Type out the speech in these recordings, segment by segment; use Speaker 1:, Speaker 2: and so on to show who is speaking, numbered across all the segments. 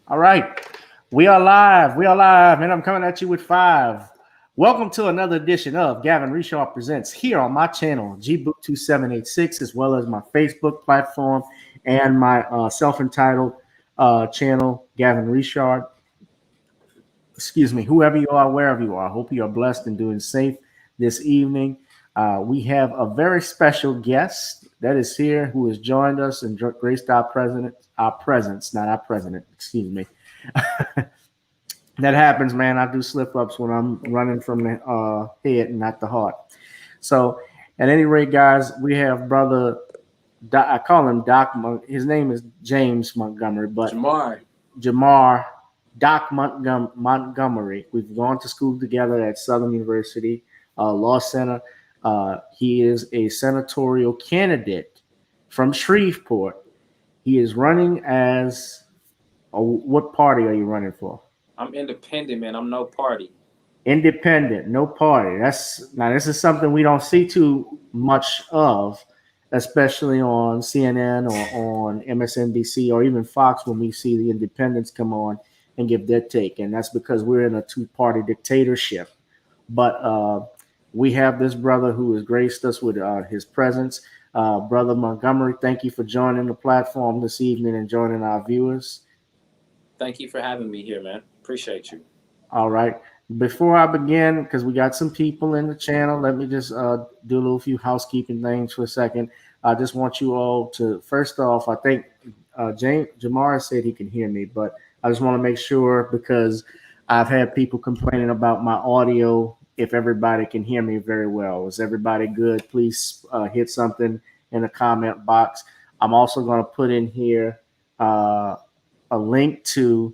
Speaker 1: All right. We are live. We are live, and I'm coming at you with five. Welcome to another edition of Gavin Richard Presents here on my channel, gboot2786, as well as my Facebook platform and my self-entitled channel, Gavin Richard. Excuse me, whoever you are, wherever you are. I hope you are blessed and doing safe this evening. We have a very special guest that is here who has joined us and graced our presence, not our president, excuse me. That happens, man. I do slip ups when I'm running from the head and not the heart. So, at any rate, guys, we have brother. I call him Doc. His name is James Montgomery, but
Speaker 2: Jamar.
Speaker 1: Jamar Doc Montgomery. We've gone to school together at Southern University Law Center. He is a senatorial candidate from Shreveport. He is running as. What party are you running for?
Speaker 2: I'm independent, man. I'm no party.
Speaker 1: Independent, no party. This is something we don't see too much of, especially on CNN or on MSNBC or even Fox when we see the independents come on and give their take. And that's because we're in a two-party dictatorship. But we have this brother who has graced us with his presence. Brother Montgomery, thank you for joining the platform this evening and joining our viewers.
Speaker 2: Thank you for having me here, man. Appreciate you.
Speaker 1: All right. Before I begin, because we got some people in the channel, let me just do a little few housekeeping things for a second. I just want you all to, first off, I think Jamar said he can hear me, but I just want to make sure because I've had people complaining about my audio, if everybody can hear me very well. Is everybody good? Please hit something in the comment box. I'm also going to put in here a link to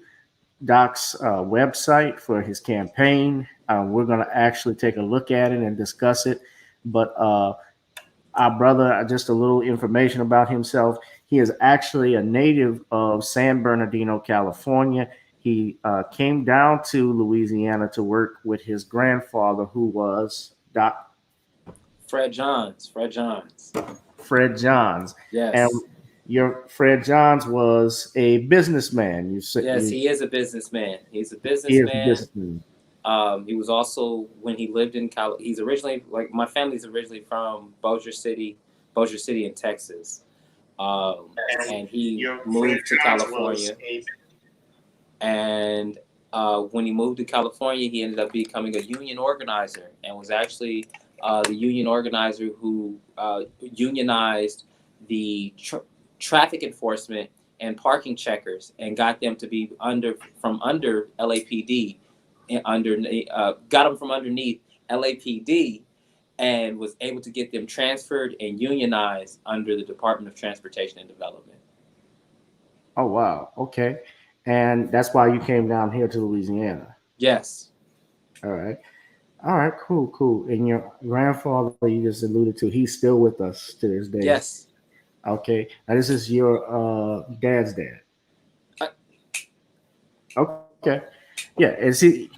Speaker 1: Doc's website for his campaign. We're going to actually take a look at it and discuss it. But our brother, just a little information about himself. He is actually a native of San Bernardino, California. He came down to Louisiana to work with his grandfather, who was
Speaker 2: Fred Johns.
Speaker 1: Fred Johns.
Speaker 2: Yes.
Speaker 1: And your Fred Johns was a businessman.
Speaker 2: Yes, he is a businessman. He's a
Speaker 1: businessman.
Speaker 2: He was also, when he lived in he's originally, like, my family's originally from Bossier City in Texas. And he moved to California. And when he moved to California, he ended up becoming a union organizer and was actually the union organizer who unionized the traffic enforcement and parking checkers and got them to be from under LAPD and got them from underneath LAPD and was able to get them transferred and unionized under the Department of Transportation and Development.
Speaker 1: Oh, wow. Okay. And that's why you came down here to Louisiana.
Speaker 2: Yes.
Speaker 1: All right. Cool. And your grandfather, you just alluded to, he's still with us to this day.
Speaker 2: Yes.
Speaker 1: Okay. Now this is your dad's dad. Okay. Yeah.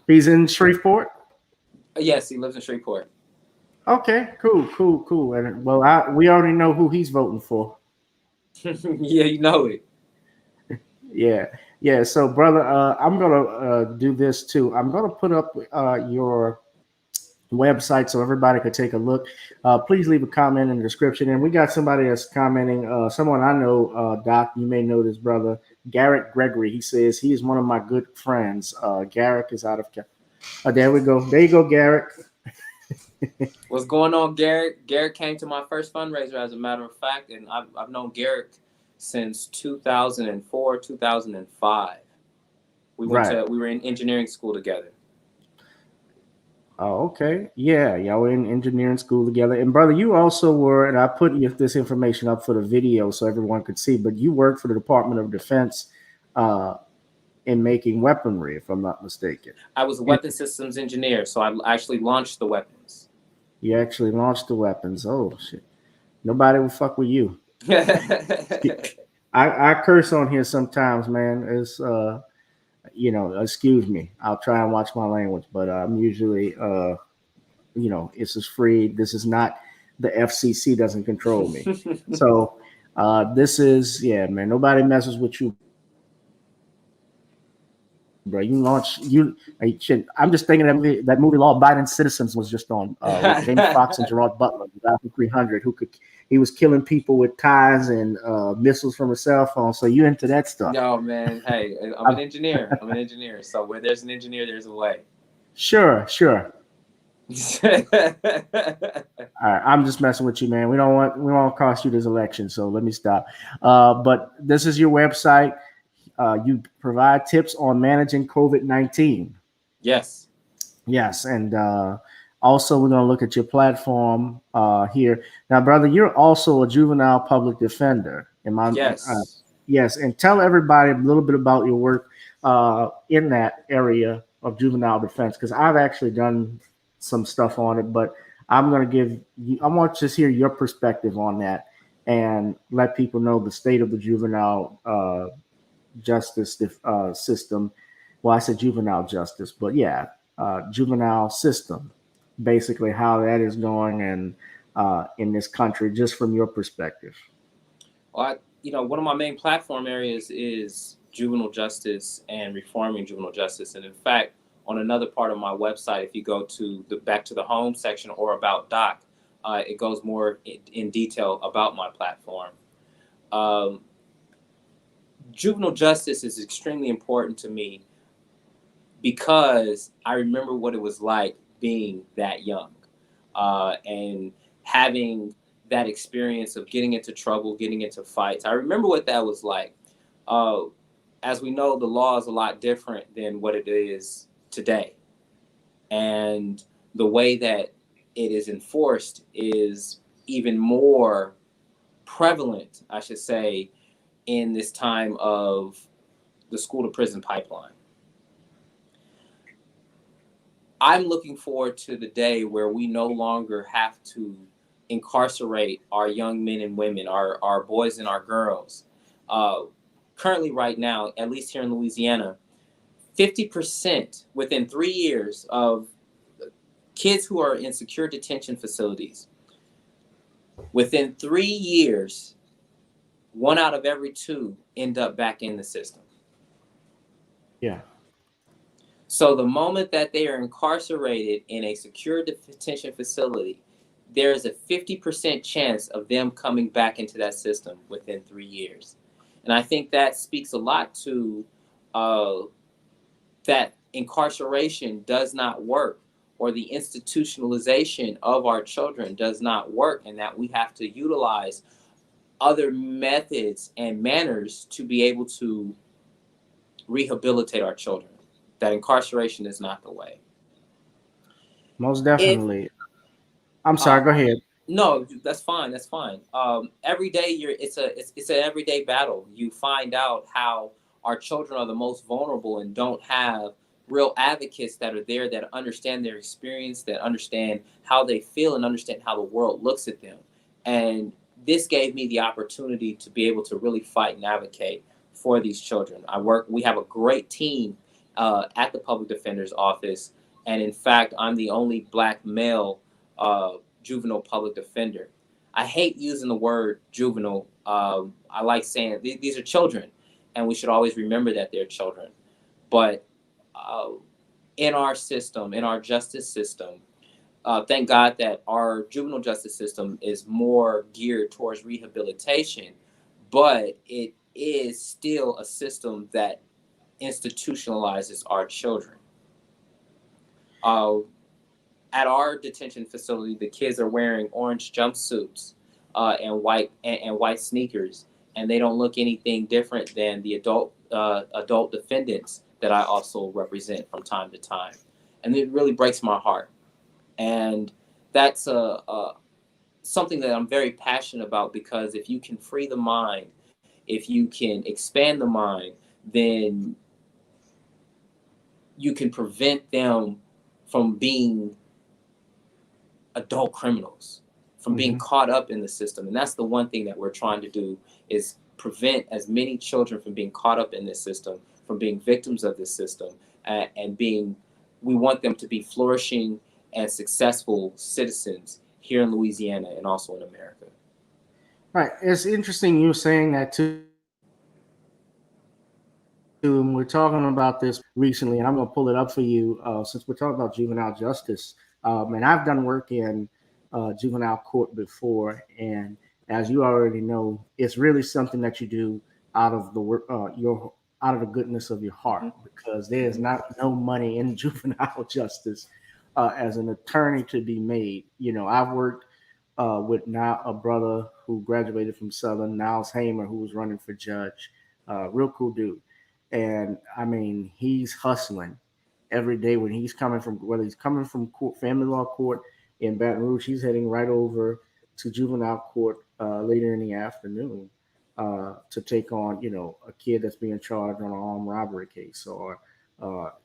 Speaker 1: He's in Shreveport?
Speaker 2: Yes, he lives in Shreveport.
Speaker 1: Okay. Cool. And we already know who he's voting for.
Speaker 2: Yeah, you know it.
Speaker 1: Yeah. So, brother, I'm gonna do this too. I'm gonna put up your website so everybody could take a look. Please leave a comment in the description. And we got somebody that's commenting. Someone I know, Doc, you may know this brother, Garrett Gregory. He says he is one of my good friends. Garrett is out of. There we go. There you go, Garrett.
Speaker 2: What's going on, Garrett? Garrett came to my first fundraiser, as a matter of fact, and I've known Garrett since 2004, 2005. We were in engineering school together.
Speaker 1: Oh, okay. Yeah, y'all were in engineering school together. And brother, you also were, and I put this information up for the video so everyone could see, but you worked for the Department of Defense in making weaponry, if I'm not mistaken.
Speaker 2: I was a weapons systems engineer, so I actually launched the weapons.
Speaker 1: You actually launched the weapons. Oh, shit. Nobody will fuck with you. I curse on here sometimes, man. It's excuse me. I'll try and watch my language, but I'm usually this is free. This is not the FCC doesn't control me. So this is man. Nobody messes with you. bro. You launch you. Shit, I'm just thinking that movie Law Abiding Citizens was just on with Jamie Foxx and Gerard Butler, the guy from 300, he was killing people with ties and missiles from a cell phone. So you into that stuff?
Speaker 2: No, man. Hey, I'm an engineer. I'm an engineer. So where there's an engineer, there's a way.
Speaker 1: Sure, sure. All right, I'm just messing with you, man. We don't want to cost you this election, so let me stop. But this is your website. You provide tips on managing COVID-19.
Speaker 2: Yes.
Speaker 1: Yes, and also we're going to look at your platform here. Now, brother, you're also a juvenile public defender.
Speaker 2: Yes.
Speaker 1: Yes, and tell everybody a little bit about your work in that area of juvenile defense, because I've actually done some stuff on it, but I'm going to I want to just hear your perspective on that and let people know the state of the juvenile justice system. Well, I said juvenile justice, but yeah, juvenile system, basically how that is going and in this country, just from your perspective.
Speaker 2: Well, one of my main platform areas is juvenile justice and reforming juvenile justice. And in fact, on another part of my website, if you go to back to the home section or about doc, it goes more in detail about my platform. Um, Juvenile justice is extremely important to me because I remember what it was like being that young and having that experience of getting into trouble, getting into fights. I remember what that was like. Uh, as we know, the law is a lot different than what it is today. And the way that it is enforced is even more prevalent, I should say, in this time of the school to prison pipeline. I'm looking forward to the day where we no longer have to incarcerate our young men and women, our boys and our girls. Currently, right now, at least here in Louisiana, 50% within 3 years of kids who are in secure detention facilities, within 3 years, 1 out of every 2 end up back in the system.
Speaker 1: Yeah.
Speaker 2: So the moment that they are incarcerated in a secure detention facility, there is a 50% chance of them coming back into that system within 3 years. And I think that speaks a lot to uh, that incarceration does not work, or the institutionalization of our children does not work, and that we have to utilize other methods and manners to be able to rehabilitate our children. That incarceration is not the way.
Speaker 1: Most
Speaker 2: If
Speaker 1: definitely. I'm
Speaker 2: uh,
Speaker 1: sorry. Go ahead.
Speaker 2: No, that's fine. That's fine. Every day it's an everyday battle. You find out how our children are the most vulnerable and don't have real advocates that are there that understand their experience, that understand how they feel, and understand how the world looks at them. And this gave me the opportunity to be able to really fight and advocate for these children. We have a great team at the public defender's office, and in fact, I'm the only Black male juvenile public defender. I hate using the word juvenile. I like saying these are children, and we should always remember that they're children. But uh, in our system, in our justice system, thank God that our juvenile justice system is more geared towards rehabilitation, but it is still a system that institutionalizes our children. Uh, at our detention facility, the kids are wearing orange jumpsuits and white sneakers, and they don't look anything different than the adult defendants that I also represent from time to time, and it really breaks my heart. And that's something that I'm very passionate about, because if you can free the mind, if you can expand the mind, then you can prevent them from being adult criminals, from being
Speaker 1: Hmm.
Speaker 2: caught up in the system. And that's the one thing that we're trying to do, is prevent as many children from being caught up in this system, from being victims of this system, and being, we want them to be flourishing and successful citizens here in Louisiana and also in America.
Speaker 1: Right. It's interesting you saying that too, we're talking about this recently, and I'm going to pull it up for you since we're talking about juvenile justice. And I've done work in juvenile court before, and as you already know, it's really something that you do out of the work, your out of the goodness of your heart,
Speaker 2: Mm-hmm.
Speaker 1: because there's not no money in juvenile justice as an attorney to be made. You know, I've worked with now a brother who graduated from Southern, Niles Hamer, who was running for judge. Real cool dude. And I mean, he's hustling every day when he's coming from, whether he's coming from court, family law court in Baton Rouge, he's heading right over to juvenile court later in the afternoon to take on, you know, a kid that's being charged on an armed robbery case, or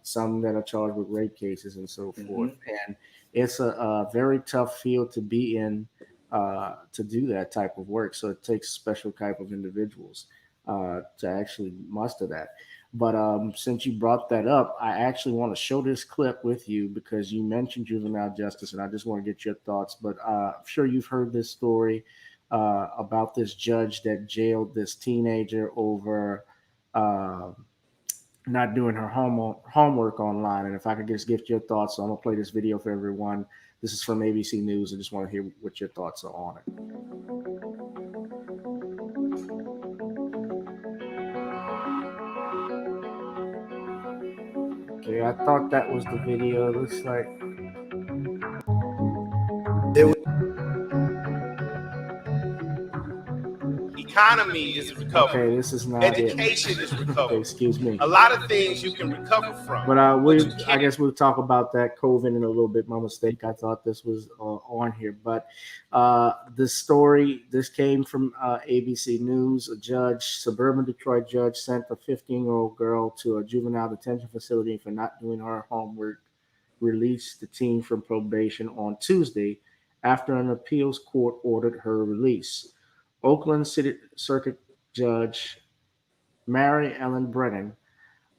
Speaker 1: some that are charged with rape cases and so forth.
Speaker 2: Mm-hmm.
Speaker 1: And it's a very tough field to be in to do that type of work. So it takes special type of individuals to actually muster that. But since you brought that up, I actually want to show this clip with you because you mentioned juvenile justice, and I just want to get your thoughts. But I'm sure you've heard this story about this judge that jailed this teenager over uh, not doing her homework online. And if I could just get your thoughts, so I'm gonna play this video for everyone. This is from ABC News. I just want to hear what your thoughts are on it. Okay, I thought that was the video. It looks like
Speaker 3: There economy is recovering.
Speaker 1: okay. This is not
Speaker 3: Education is
Speaker 1: okay,
Speaker 3: recovering.
Speaker 1: excuse me.
Speaker 3: A lot of things you can recover from.
Speaker 1: But
Speaker 3: you
Speaker 1: I
Speaker 3: can't.
Speaker 1: guess we'll talk about that COVID in a little bit. My mistake. I thought this was on here, but this story this came from ABC News. A judge, suburban Detroit judge, sent a 15-year-old girl to a juvenile detention facility for not doing her homework. Released the teen from probation on Tuesday after an appeals court ordered her release. Oakland City Circuit Judge Mary Ellen Brennan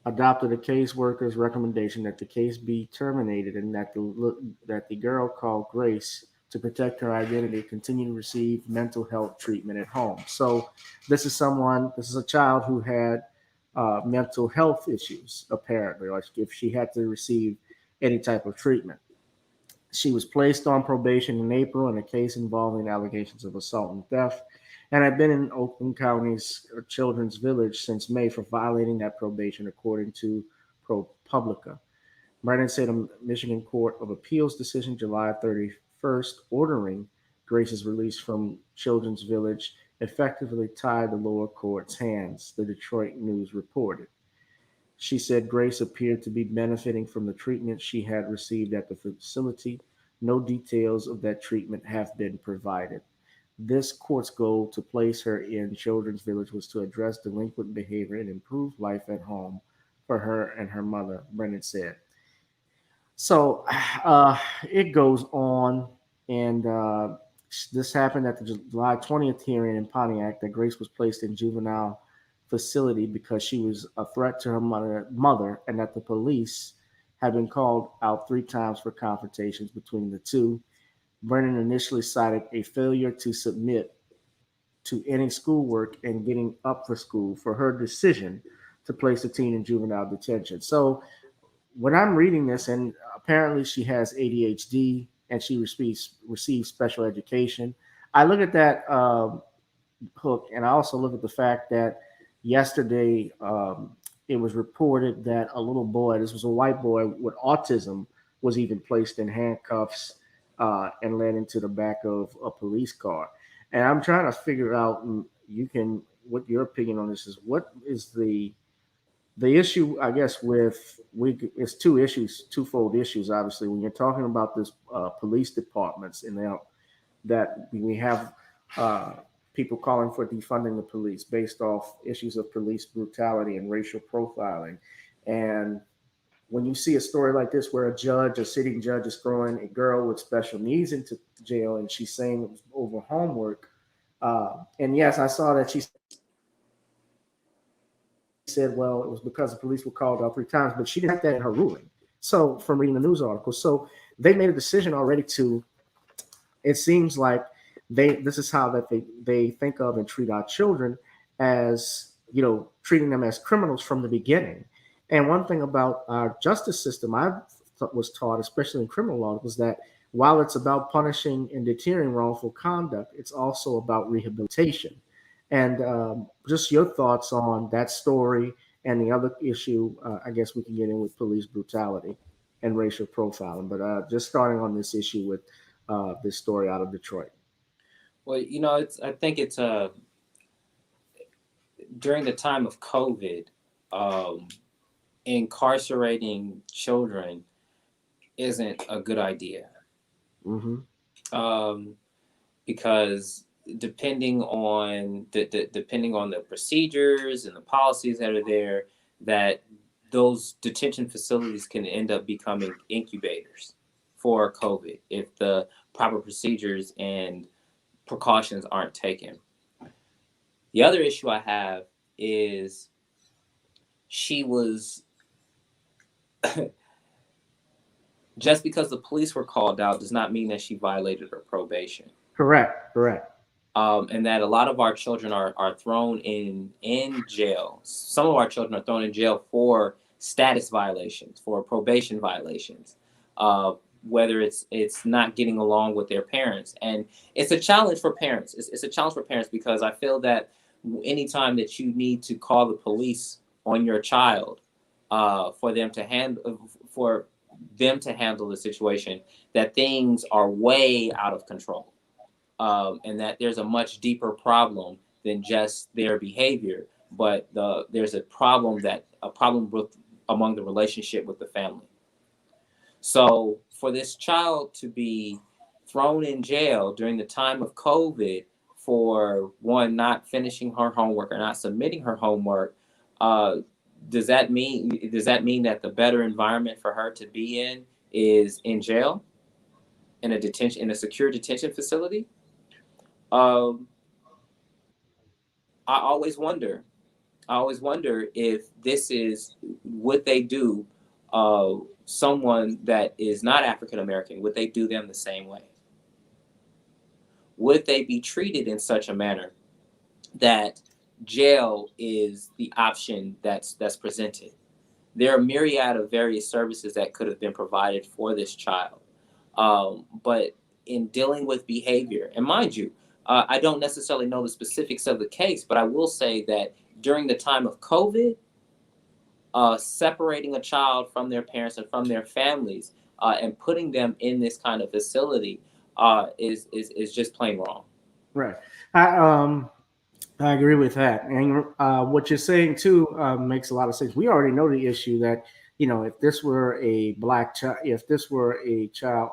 Speaker 1: adopted a caseworker's recommendation that the case be terminated and that the girl called Grace, to protect her identity, continue to receive mental health treatment at home. So this is a child who had mental health issues, apparently, like if she had to receive any type of treatment. She was placed on probation in April in a case involving allegations of assault and theft, and had been in Oakland County's Children's Village since May for violating that probation, according to ProPublica. Brennan said a Michigan Court of Appeals decision July 31st ordering Grace's release from Children's Village effectively tied the lower court's hands, the Detroit News reported. She said Grace appeared to be benefiting from the treatment she had received at the facility. No details of that treatment have been provided. This court's goal to place her in Children's Village was to address delinquent behavior and improve life at home for her and her mother, Brennan said. So it goes on, and this happened at the July 20th hearing in Pontiac that Grace was placed in juvenile facility because she was a threat to her mother, and that the police had been called out 3 times for confrontations between the two. Brennan initially cited a failure to submit to any schoolwork and getting up for school for her decision to place the teen in juvenile detention. So when I'm reading this, and apparently she has ADHD and she receives special education, I look at that hook, and I also look at the fact that yesterday it was reported that a little boy, this was a white boy with autism, was even placed in handcuffs and led into the back of a police car. And I'm trying to figure out, what your opinion on this is. What is the issue, I guess, it's twofold issues. Obviously, when you're talking about this police departments, and that we have uh, people calling for defunding the police based off issues of police brutality and racial profiling, and when you see a story like this where a sitting judge, is throwing a girl with special needs into jail, and she's saying it was over homework. And yes, I saw that she said, well, it was because the police were called out 3 times, but she didn't have that in her ruling. So from reading the news article, so they made a decision already to. It seems like this is how that they think of and treat our children as treating them as criminals from the beginning. And one thing about our justice system was taught, especially in criminal law, was that while it's about punishing and deterring wrongful conduct, it's also about rehabilitation. And just your thoughts on that story and the other issue, I guess we can get in with police brutality and racial profiling. But just starting on this issue with this story out of Detroit.
Speaker 2: Well, I think it's during the time of COVID, um, incarcerating children isn't a good idea.
Speaker 1: Mm-hmm.
Speaker 2: Because depending on the procedures and the policies that are there, that those detention facilities can end up becoming incubators for COVID if the proper procedures and precautions aren't taken. The other issue I have is she was just because the police were called out does not mean that she violated her probation.
Speaker 1: Correct.
Speaker 2: And that a lot of our children are thrown in jail. Some of our children are thrown in jail for status violations, for probation violations, whether it's not getting along with their parents. And it's a challenge for parents. It's a challenge for parents because I feel that anytime that you need to call the police on your child for them to handle the situation, that things are way out of control. And that there's a much deeper problem than just their behavior, but there's a problem among the relationship with the family. So for this child to be thrown in jail during the time of COVID for one, not finishing her homework or not submitting her homework, does that mean that the better environment for her to be in is in jail, in a secure detention facility? I always wonder if this is, would they do someone that is not African American, would they do them the same way? Would they be treated in such a manner that jail is the option that's presented? There are a myriad of various services that could have been provided for this child. But in dealing with behavior, and mind you, I don't necessarily know the specifics of the case, but I will say that during the time of COVID, separating a child from their parents and from their families and putting them in this kind of facility is just plain wrong.
Speaker 1: Right. I agree with that. And what you're saying too makes a lot of sense. We already know the issue that, if this were a black child, if this were a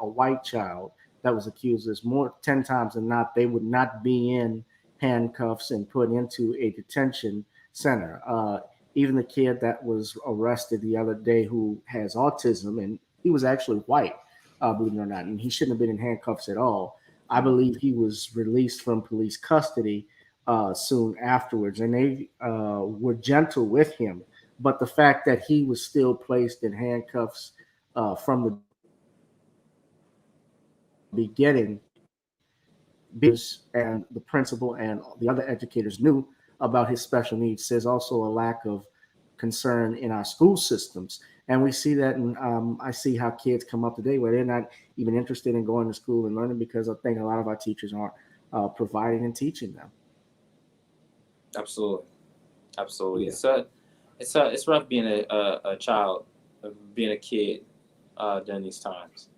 Speaker 1: white child that was accused, there's more 10 times than not, they would not be in handcuffs and put into a detention center. Even the kid that was arrested the other day who has autism, and he was actually white, believe it or not, and he shouldn't have been in handcuffs at all. I believe he was released from police custody soon afterwards, and they were gentle with him. But the fact that he was still placed in handcuffs from the beginning, and the principal and the other educators knew about his special needs, says also a lack of concern in our school systems. And we see that, and I see how kids come up today where they're not even interested in going to school and learning because I think a lot of our teachers aren't providing and teaching them.
Speaker 2: Absolutely.
Speaker 1: Yeah.
Speaker 2: It's rough being a child, being a kid during these times.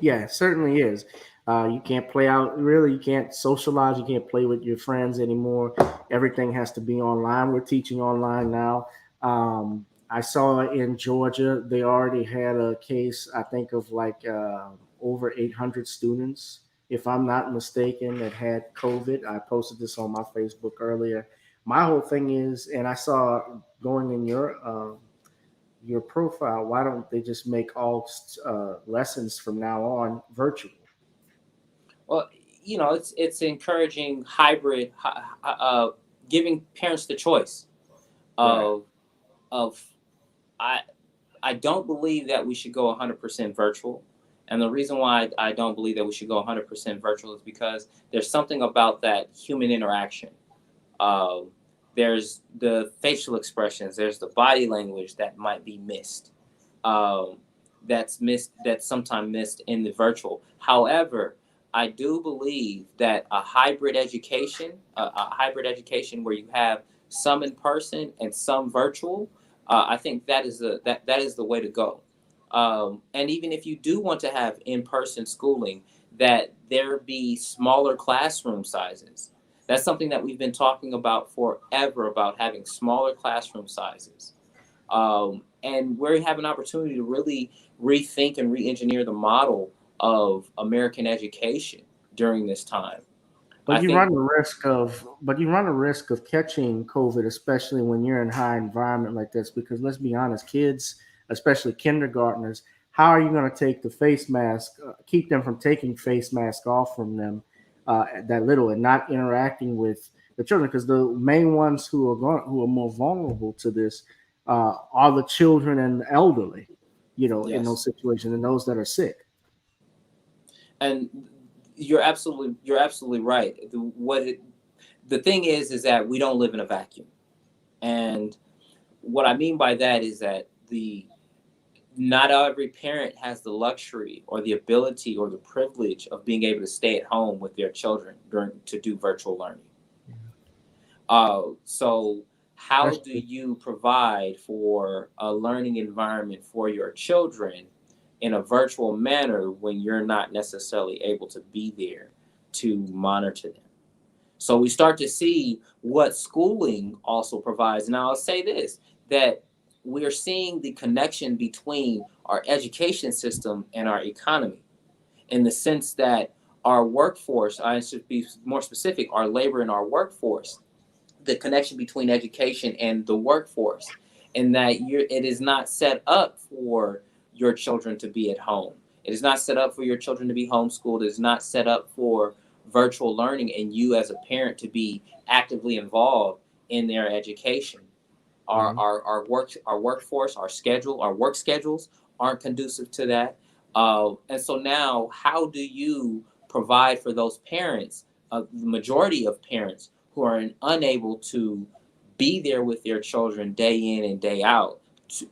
Speaker 1: Yeah, it certainly is. You can't play out, really. You can't socialize. You can't play with your friends anymore. Everything has to be online. We're teaching online now. I saw in Georgia, they already had a case, I think, of like over 800 students, if I'm not mistaken, that had COVID. I posted this on my Facebook earlier. My whole thing is, and I saw going in your profile, why don't they just make all lessons from now on virtual?
Speaker 2: Well, it's encouraging hybrid, giving parents the choice of I don't believe that we should go 100% virtual. And the reason why I don't believe that we should go 100% virtual is because there's something about that human interaction. Uh, there's the facial expressions, there's the body language that might be missed. Um, that's sometimes missed in the virtual. However, I do believe that a hybrid education where you have some in person and some virtual, I think that is the way to go. And even if you do want to have in-person schooling, that there be smaller classroom sizes. That's something that we've been talking about forever, about having smaller classroom sizes. And we have an opportunity to really rethink and re-engineer the model of American education during this time. I
Speaker 1: But you
Speaker 2: think
Speaker 1: run the risk of, catching COVID, especially when you're in high environment like this. Because let's be honest, kids, especially kindergartners, how are you going to take the face mask, keep them from taking face mask off from them that little and not interacting with the children? Because the main ones who are more vulnerable to this are the children and the elderly, in those
Speaker 2: yes,
Speaker 1: situations and those that are sick.
Speaker 2: and you're absolutely right. The thing is that we don't live in a vacuum, and what I mean by that is that the not every parent has the luxury or the ability or the privilege of being able to stay at home with their children to do virtual learning. So how
Speaker 1: That's
Speaker 2: do you provide for a learning environment for your children in a virtual manner when you're not necessarily able to be there to monitor them? So we start to see what schooling also provides. Now I'll say this, that we're seeing the connection between our education system and our economy, in the sense that our workforce, I should be more specific, our labor and our workforce, the connection between education and the workforce, and that it is not set up for your children to be at home. It is not set up for your children to be homeschooled. It is not set up for virtual learning and you as a parent to be actively involved in their education. Our,
Speaker 1: Mhm.
Speaker 2: our, our workforce, our work schedules aren't conducive to that. And so now, how do you provide for those parents, the majority of parents who are unable to be there with their children day in and day out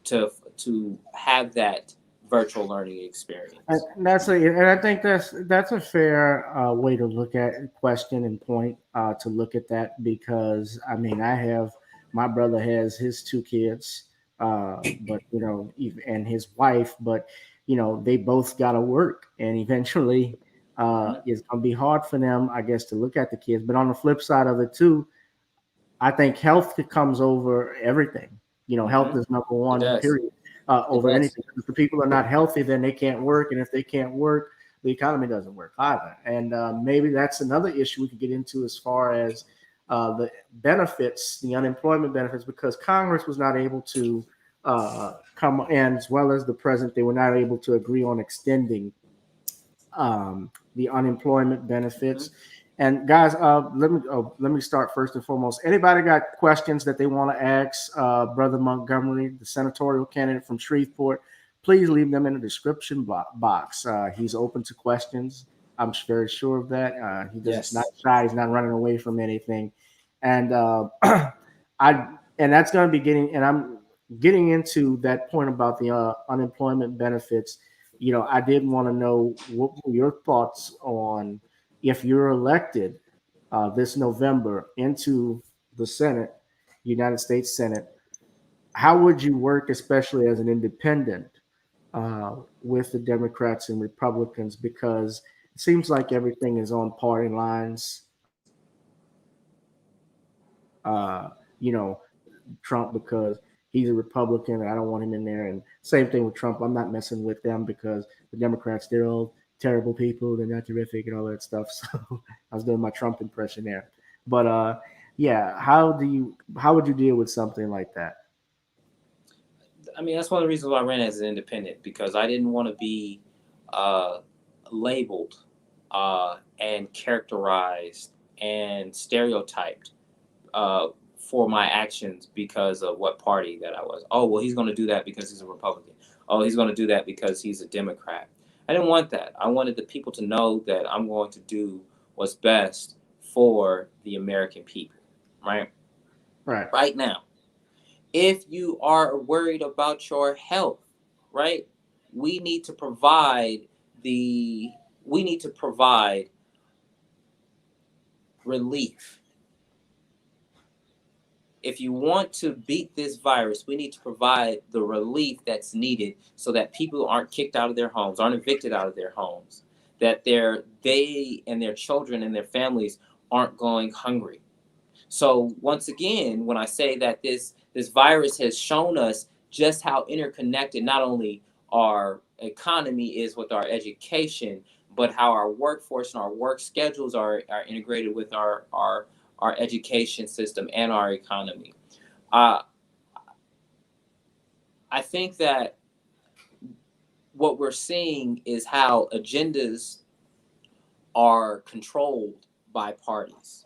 Speaker 2: to have that virtual learning experience?
Speaker 1: And I think that's a fair way to look at question and point to look at that, because I mean I have my brother has his two kids, but and his wife, but they both got to work, and eventually
Speaker 2: Mhm.
Speaker 1: it's gonna be hard for them, I guess, to look at the kids. But on the flip side of it too, I think health comes over everything. Health
Speaker 2: Mhm.
Speaker 1: is number
Speaker 2: It
Speaker 1: one,
Speaker 2: does.
Speaker 1: period,
Speaker 2: It
Speaker 1: over
Speaker 2: does.
Speaker 1: anything. If the people are not healthy, then they can't work, and if they can't work, the economy doesn't work either. And maybe that's another issue we could get into as far as the benefits, the unemployment benefits, because Congress was not able to come, and as well as the president, they were not able to agree on extending the unemployment benefits.
Speaker 2: Mhm.
Speaker 1: And guys, let me start first and foremost. Anybody got questions that they want to ask Brother Montgomery, the senatorial candidate from Shreveport? Please leave them in the description box. He's open to questions. I'm very sure of that. He's not
Speaker 2: Yes.
Speaker 1: shy. He's not running away from anything. And I and that's going to be getting. And I'm getting into that point about the unemployment benefits. I did want to know what were your thoughts on, if you're elected this November into the Senate, United States Senate, how would you work, especially as an independent, with the Democrats and Republicans? Because it seems like everything is on party lines. You know, Trump, because he's a Republican and I don't want him in there. And same thing with Trump. I'm not messing with them because the Democrats, they're all terrible people. They're not terrific and all that stuff. So I was doing my Trump impression there. But yeah, how would you deal with something like that?
Speaker 2: I mean, that's one of the reasons why I ran as an independent, because I didn't want to be uh, labeled and characterized and stereotyped for my actions because of what party that I was. Oh, well, he's going to do that because he's a Republican. Oh, he's going to do that because he's a Democrat. I didn't want that. I wanted the people to know that I'm going to do what's best for the American people, right?
Speaker 1: Right.
Speaker 2: Right now, if you are worried about your health, right, we need to provide relief. If you want to beat this virus, we need to provide the relief that's needed so that people aren't kicked out of their homes, aren't evicted out of their homes, that they and their children and their families aren't going hungry. So once again, when I say that this virus has shown us just how interconnected not only our economy is with our education, but how our workforce and our work schedules are integrated with our education system and our economy. Uh, I think that what we're seeing is how agendas are controlled by parties,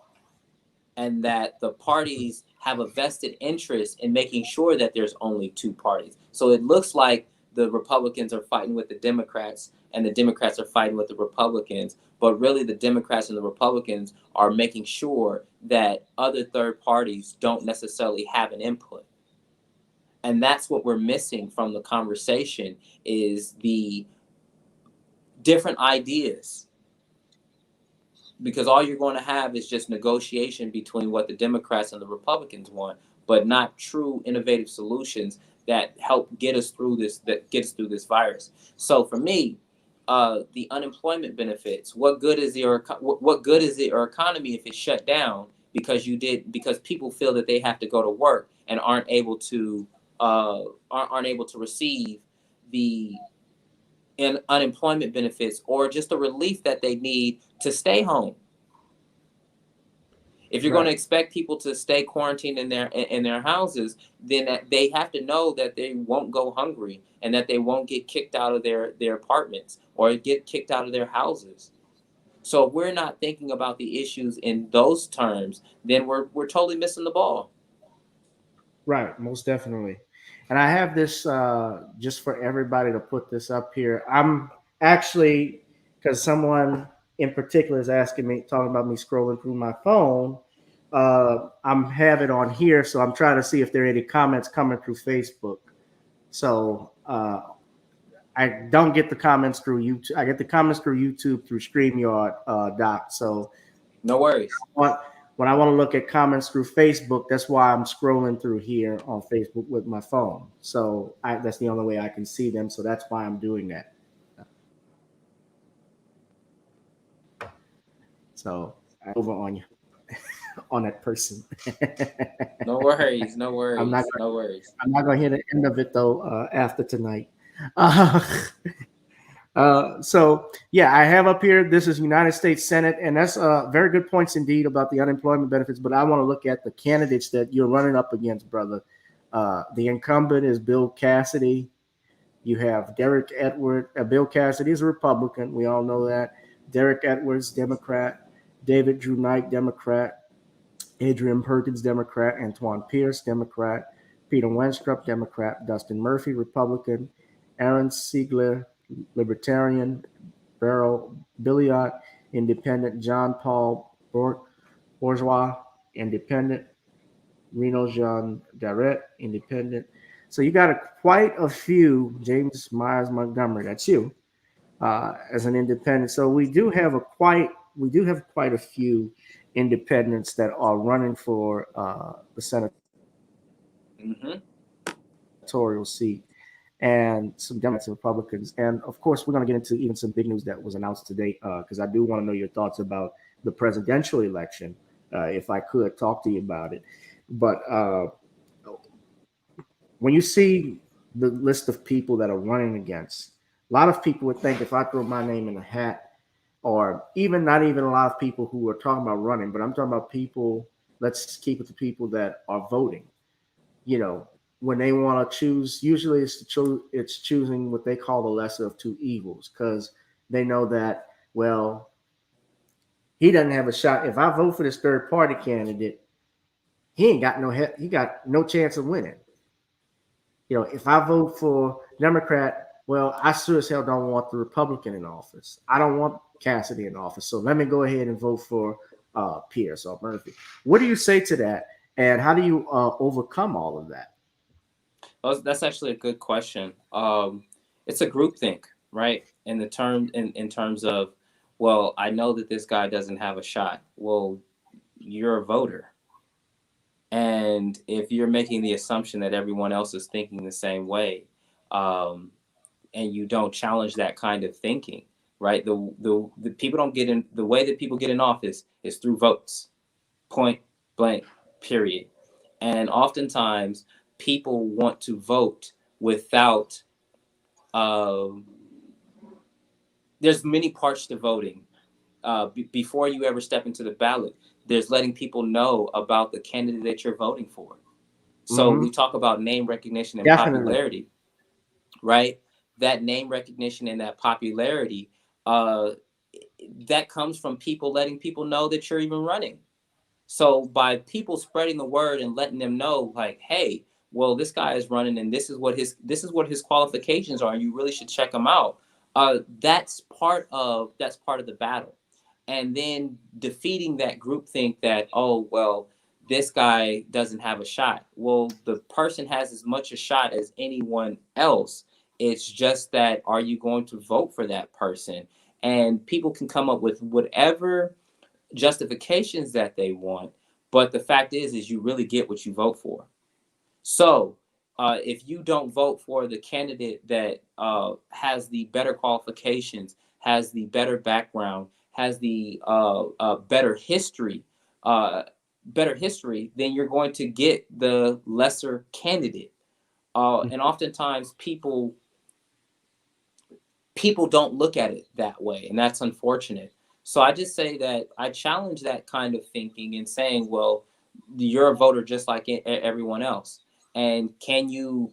Speaker 2: and that the parties have a vested interest in making sure that there's only two parties. So it looks like the Republicans are fighting with the Democrats and the Democrats are fighting with the Republicans, but really the Democrats and the Republicans are making sure that other third parties don't necessarily have an input. And that's what we're missing from the conversation, is the different ideas, because all you're going to have is just negotiation between what the Democrats and the Republicans want, but not true innovative solutions that help get us through this virus. So for me, the unemployment benefits. What good is your economy if it's shut down because people feel that they have to go to work and aren't able to receive the unemployment benefits or just the relief that they need to stay home. If you're going to expect people to stay quarantined in their houses, then they have to know that they won't go hungry and that they won't get kicked out of their apartments or get kicked out of their houses. So if we're not thinking about the issues in those terms, then we're totally missing the ball.
Speaker 1: Right, most definitely. And I have this just for everybody to put this up here. I'm actually, because someone in particular is asking me, talking about me scrolling through my phone. I'm have it on here, so I'm trying to see if there are any comments coming through Facebook. So I don't get the comments through YouTube. I get the comments through YouTube through StreamYard, Doc. So
Speaker 2: no worries.
Speaker 1: When I want to look at comments through Facebook, that's why I'm scrolling through here on Facebook with my phone. So that's the only way I can see them. So that's why I'm doing that. So I over on you, on that person.
Speaker 2: No worries. No worries.
Speaker 1: I'm not going to hear the end of it though after tonight. So yeah, I have up here, this is United States Senate, and that's very good points indeed about the unemployment benefits, but I want to look at the candidates that you're running up against, brother. The incumbent is Bill Cassidy. You have Derek Edwards. Bill Cassidy is a Republican. We all know that. Derek Edwards, Democrat. David Drew Knight, Democrat. Adrian Perkins, Democrat. Antoine Pierce, Democrat. Peter Wenstrup, Democrat. Dustin Murphy, Republican. Aaron Siegler, Libertarian. Beryl Billiot, Independent. John Paul Bourgeois, Independent. Reno Jean Darrett, Independent. So you got quite a few. James Myers Montgomery, that's you, as an independent. So we do have quite a few independents that are running for the senatorial seat, and some Democrats and Republicans. And of course, we're going to get into even some big news that was announced today, because I do want to know your thoughts about the presidential election, if I could talk to you about it. But when you see the list of people that are running against, a lot of people would think if I throw my name in a hat, or even not even a lot of people who are talking about running, but I'm talking about people, let's keep it to people that are voting. You know, when they want to choose, usually it's choosing what they call the lesser of two evils, because they know that, well, he doesn't have a shot. If I vote for this third party candidate, he got no chance of winning. You know, if I vote for Democrat, well, I sure as hell don't want the Republican in office. I don't want Cassidy in office. So let me go ahead and vote for Pierce or Murphy. What do you say to that? And how do you overcome all of that?
Speaker 2: Well, that's actually a good question. It's a groupthink, right? In terms of, well, I know that this guy doesn't have a shot. Well, you're a voter. And if you're making the assumption that everyone else is thinking the same way, and you don't challenge that kind of thinking, right? The people don't get in, the way that people get in office is through votes, point blank, period. And oftentimes people want to vote without, there's many parts to voting. Before you ever step into the ballot, there's letting people know about the candidate that you're voting for. So we talk about name recognition and popularity, right? That name recognition and that popularity, that comes from people letting people know that you're even running. So by people spreading the word and letting them know, like, hey, well, this guy is running, and this is what his qualifications are. You really should check him out. That's part of the battle. And then defeating that groupthink that, oh, well, this guy doesn't have a shot. Well, the person has as much a shot as anyone else. It's just that, are you going to vote for that person? And people can come up with whatever justifications that they want, but the fact is you really get what you vote for. So if you don't vote for the candidate that has the better qualifications, has the better background, has the better history, then you're going to get the lesser candidate. And oftentimes people don't look at it that way, and that's unfortunate. So I just say that I challenge that kind of thinking and saying, well, you're a voter just like everyone else. And can you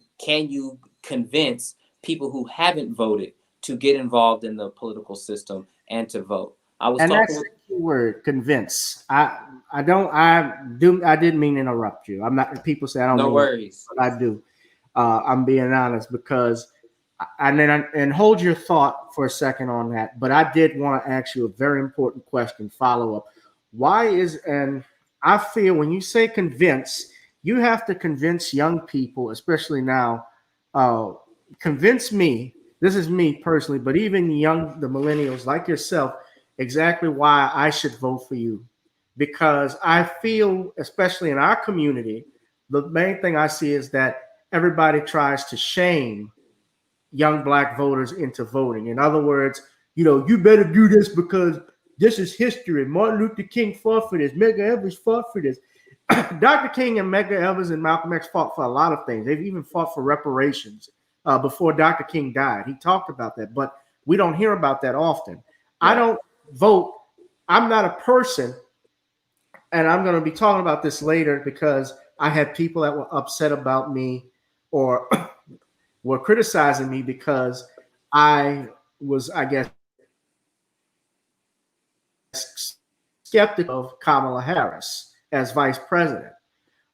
Speaker 2: convince people who haven't voted to get involved in the political system and to vote?
Speaker 1: That's the key word, convince. I didn't mean to interrupt you. I'm not. People say I don't.
Speaker 2: No
Speaker 1: mean
Speaker 2: worries.
Speaker 1: But I do. I'm being honest because, and hold your thought for a second on that. But I did want to ask you a very important question. Follow up. And I feel when you say convince, you have to convince young people, especially now. Convince me. This is me personally, but even the millennials like yourself, exactly why I should vote for you. Because I feel, especially in our community, the main thing I see is that everybody tries to shame young black voters into voting. In other words, you better do this because this is history. Martin Luther King fought for this. Medgar Evers fought for this. Dr. King and Medgar Evers and Malcolm X fought for a lot of things. They've even fought for reparations before Dr. King died. He talked about that, but we don't hear about that often. Yeah. I don't vote. I'm not a person, and I'm going to be talking about this later because I had people that were upset about me or were criticizing me because I was, I guess, skeptical of Kamala Harris as vice president.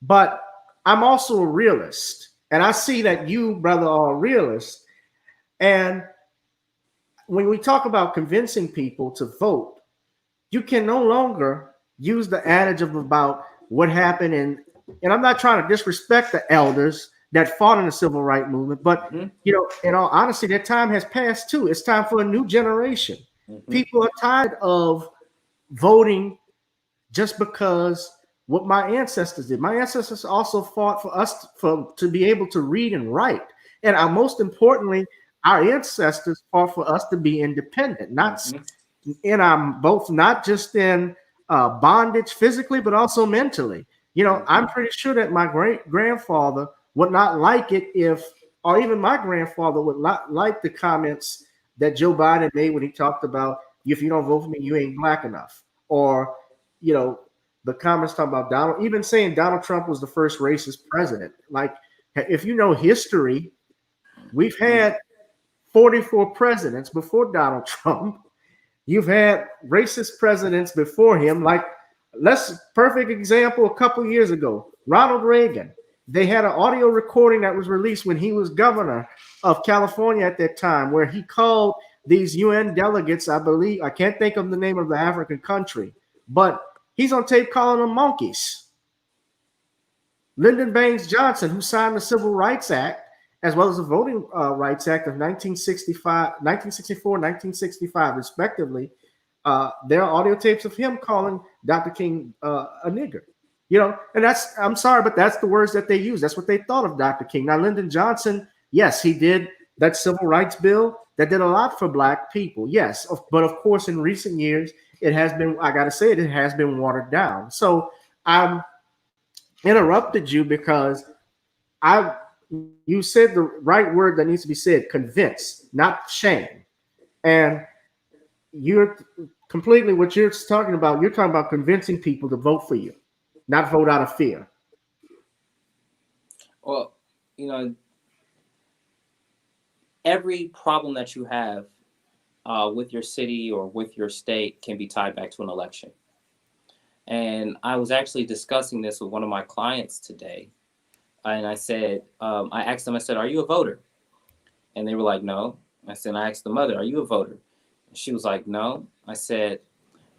Speaker 1: But I'm also a realist, and I see that you, brother, are a realist. And when we talk about convincing people to vote, you can no longer use the adage about what happened and I'm not trying to disrespect the elders that fought in the civil rights movement, but in all honesty, that time has passed too. It's time for a new generation. People are tired of voting just because what my ancestors did. My ancestors also fought for us to be able to read and write. And most importantly, our ancestors fought for us to be independent, not just in bondage physically, but also mentally. I'm pretty sure that my great grandfather would not like it or even my grandfather would not like the comments that Joe Biden made when he talked about, if you don't vote for me, you ain't black enough. Or, the comments talking about even saying Donald Trump was the first racist president. Like, if you know history, we've had 44 presidents before Donald Trump. You've had racist presidents before him. Like, perfect example, a couple years ago, Ronald Reagan. they had an audio recording that was released when he was governor of California at that time, where he called these UN delegates, I believe, I can't think of the name of the African country, but he's on tape calling them monkeys. Lyndon Baines Johnson, who signed the Civil Rights Act, as well as the Voting Rights Act of 1964, 1965, respectively, there are audio tapes of him calling Dr. King a nigger. You know, and I'm sorry, but that's the words that they use. That's what they thought of Dr. King. Now, Lyndon Johnson, yes, he did that civil rights bill that did a lot for black people. Yes, but of course, in recent years, it has been, I got to say it has been watered down. So I'm interrupted you because you said the right word that needs to be said, convince, not shame. And you're completely what you're talking about. You're talking about convincing people to vote for you, not vote out of fear.
Speaker 2: Well, you know, every problem that you have with your city or with your state can be tied back to an election. And I was actually discussing this with one of my clients today. And I said, I asked them, I said, are you a voter? And they were like, no. I said, I asked the mother, are you a voter? And she was like, no. I said,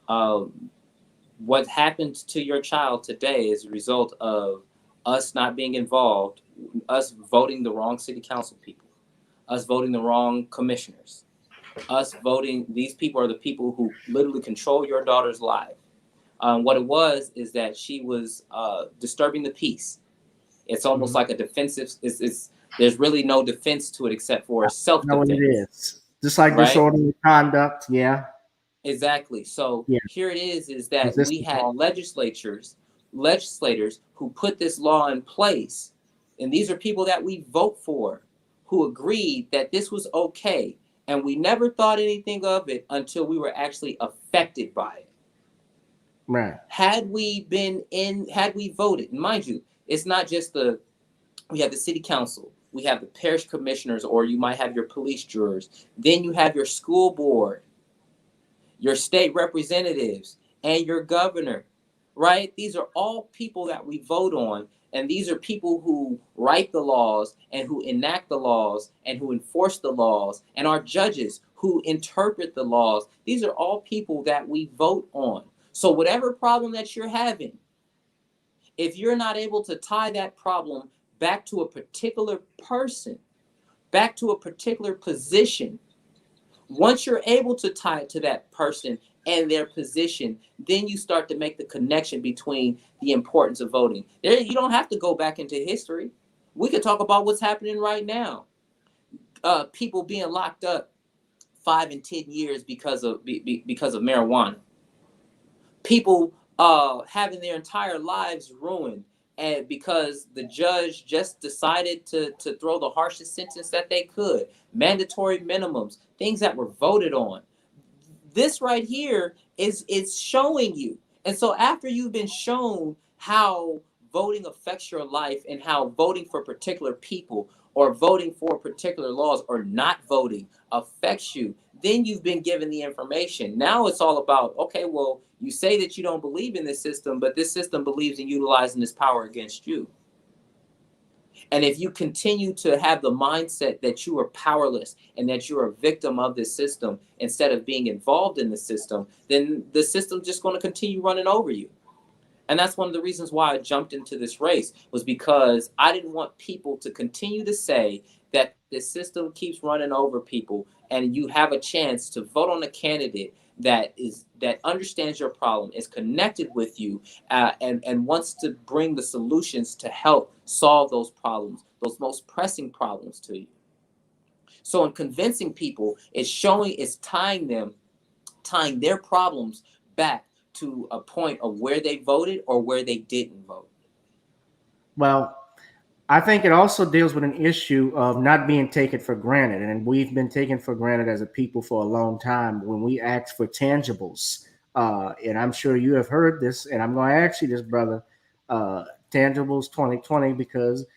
Speaker 2: what happened to your child today is a result of us not being involved, us voting the wrong city council people, us voting the wrong commissioners, us voting, these people are the people who literally control your daughter's life. What it was is that she was disturbing the peace. It's almost like a defensive, there's really no defense to it except for self-defense.
Speaker 1: No, it is. Just like
Speaker 2: right?
Speaker 1: disorderly conduct, yeah.
Speaker 2: Exactly. So
Speaker 1: yeah.
Speaker 2: here it is that we had legislators who put this law in place. And these are people that we vote for who agreed that this was okay. And we never thought anything of it until we were actually affected by it.
Speaker 1: Right.
Speaker 2: Had we voted, and mind you, it's not just we have the city council, we have the parish commissioners, or you might have your police jurors. Then you have your school board, your state representatives, and your governor, right? These are all people that we vote on. And these are people who write the laws and who enact the laws and who enforce the laws, and our judges who interpret the laws. These are all people that we vote on. So whatever problem that you're having, if you're not able to tie that problem back to a particular person, back to a particular position, once you're able to tie it to that person and their position, then you start to make the connection between the importance of voting. You don't have to go back into history. We could talk about what's happening right now. People being locked up 5 and 10 years because of marijuana. People having their entire lives ruined, and because the judge just decided to throw the harshest sentence that they could, mandatory minimums, things that were voted on. This right here is showing you. And so after you've been shown how voting affects your life and how voting for particular people or voting for particular laws or not voting affects you, then you've been given the information. Now it's all about, okay, well, you say that you don't believe in this system, but this system believes in utilizing this power against you. And if you continue to have the mindset that you are powerless and that you're a victim of this system instead of being involved in the system, then the system's just going to continue running over you. And that's one of the reasons why I jumped into this race, was because I didn't want people to continue to say that the system keeps running over people, and you have a chance to vote on a candidate that understands your problem, is connected with you, and wants to bring the solutions to help solve those problems, those most pressing problems to you. So in convincing people, it's tying their problems back to a point of where they voted or where they didn't vote.
Speaker 1: Well, I think it also deals with an issue of not being taken for granted. And we've been taken for granted as a people for a long time when we ask for tangibles. And I'm sure you have heard this, and I'm going to ask you this, brother, tangibles 2020, because,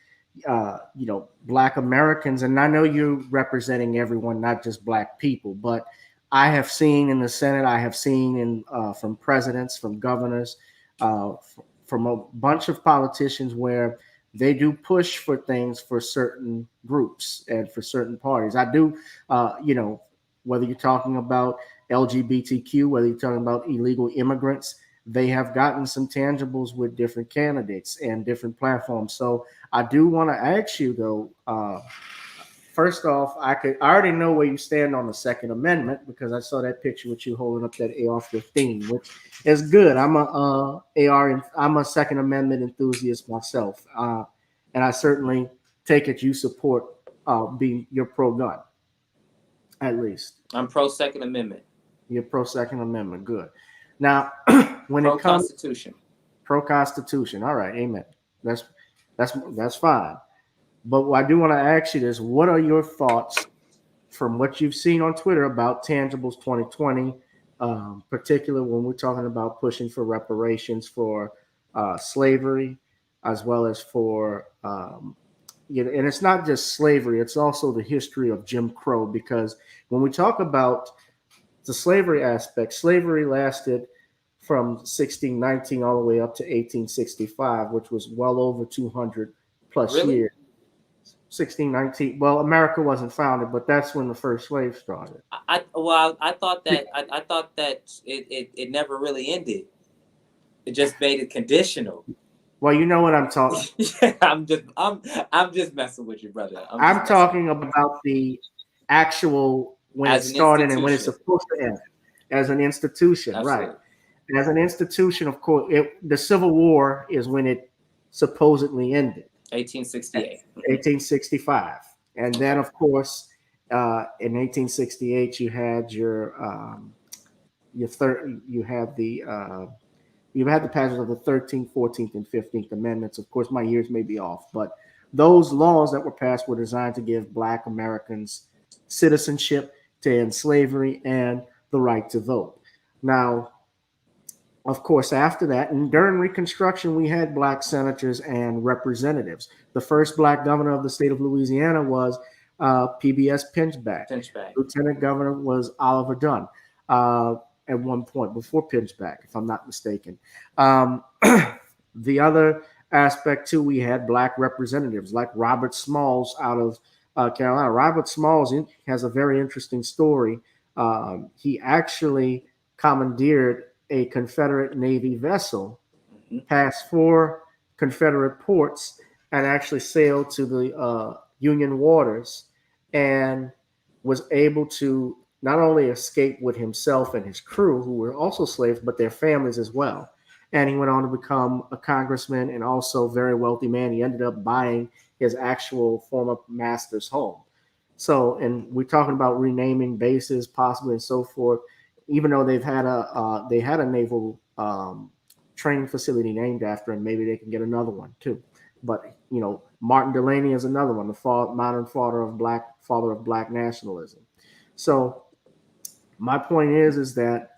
Speaker 1: Black Americans, and I know you're representing everyone, not just Black people, but I have seen in the Senate, I have seen from presidents, from governors, from a bunch of politicians where they do push for things for certain groups and for certain parties. I do, whether you're talking about LGBTQ, whether you're talking about illegal immigrants, they have gotten some tangibles with different candidates and different platforms. So I do want to ask you though. First off, I already know where you stand on the Second Amendment because I saw that picture with you holding up that AR-15, which is good. I'm a Second Amendment enthusiast myself, and I certainly take it you support you're pro-gun, at least.
Speaker 2: I'm pro Second Amendment.
Speaker 1: You're pro Second Amendment. Good. Now, when
Speaker 2: Pro
Speaker 1: it comes
Speaker 2: Constitution.
Speaker 1: pro Constitution, all right, amen. That's fine. But I do want to ask you this: what are your thoughts from what you've seen on Twitter about Tangibles 2020, particularly when we're talking about pushing for reparations for slavery, as well as for and it's not just slavery; it's also the history of Jim Crow. Because when we talk about the slavery aspect, slavery lasted from 1619 all the way up to 1865, which was well over 200 plus
Speaker 2: Really?
Speaker 1: years. 1619. Well, America wasn't founded, but that's when the first slave started.
Speaker 2: I thought that it never really ended. It just made it conditional.
Speaker 1: Well, you know what I'm talking.
Speaker 2: Yeah, I'm just messing with you, brother.
Speaker 1: I'm talking about the actual when
Speaker 2: As
Speaker 1: it
Speaker 2: an
Speaker 1: started and when it's
Speaker 2: institution.
Speaker 1: supposed to end as an institution,
Speaker 2: Absolutely.
Speaker 1: right? As an institution, of course, the Civil War is when it supposedly ended.
Speaker 2: 1868.
Speaker 1: 1865, and then of course in 1868 you had you had the passage of the 13th, 14th, and 15th Amendments. Of course, my years may be off, but those laws that were passed were designed to give Black Americans citizenship, to end slavery, and the right to vote. Now, of course, after that, and during Reconstruction, we had Black senators and representatives. The first Black governor of the state of Louisiana was PBS Pinchback. Lieutenant governor was Oliver Dunn at one point before Pinchback, if I'm not mistaken. The other aspect, too, we had Black representatives like Robert Smalls out of Carolina. Robert Smalls has a very interesting story. He actually commandeered a Confederate Navy vessel, passed 4 Confederate ports, and actually sailed to the Union waters and was able to not only escape with himself and his crew, who were also slaves, but their families as well. And he went on to become a congressman and also a very wealthy man. He ended up buying his actual former master's home. So, and we're talking about renaming bases possibly and so forth. Even though they had a naval training facility named after him, maybe they can get another one too. But Martin Delany is another one, the modern father of black nationalism. So my point is that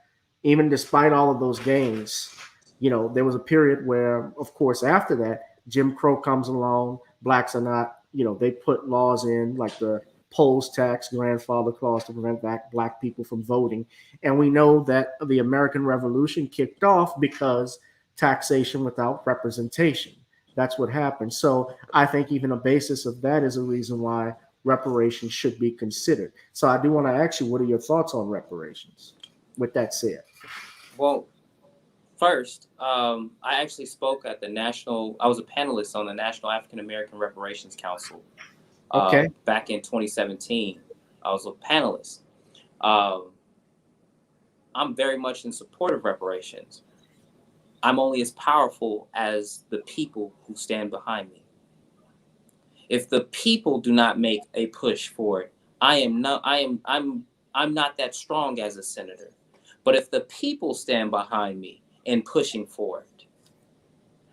Speaker 1: even despite all of those gains, there was a period where, of course, after that, Jim Crow comes along. Blacks are not, they put laws in like the polls tax, grandfather clause to prevent black people from voting. And we know that the American Revolution kicked off because taxation without representation. That's what happened. So I think even a basis of that is a reason why reparations should be considered. So I do want to ask you, what are your thoughts on reparations? With that said.
Speaker 2: Well, first, I actually spoke at I was a panelist on the National African American Reparations Council.
Speaker 1: Okay.
Speaker 2: Back in 2017, I was a panelist. I'm very much in support of reparations. I'm only as powerful as the people who stand behind me. If the people do not make a push for it, I'm not that strong as a senator. But if the people stand behind me in pushing for it,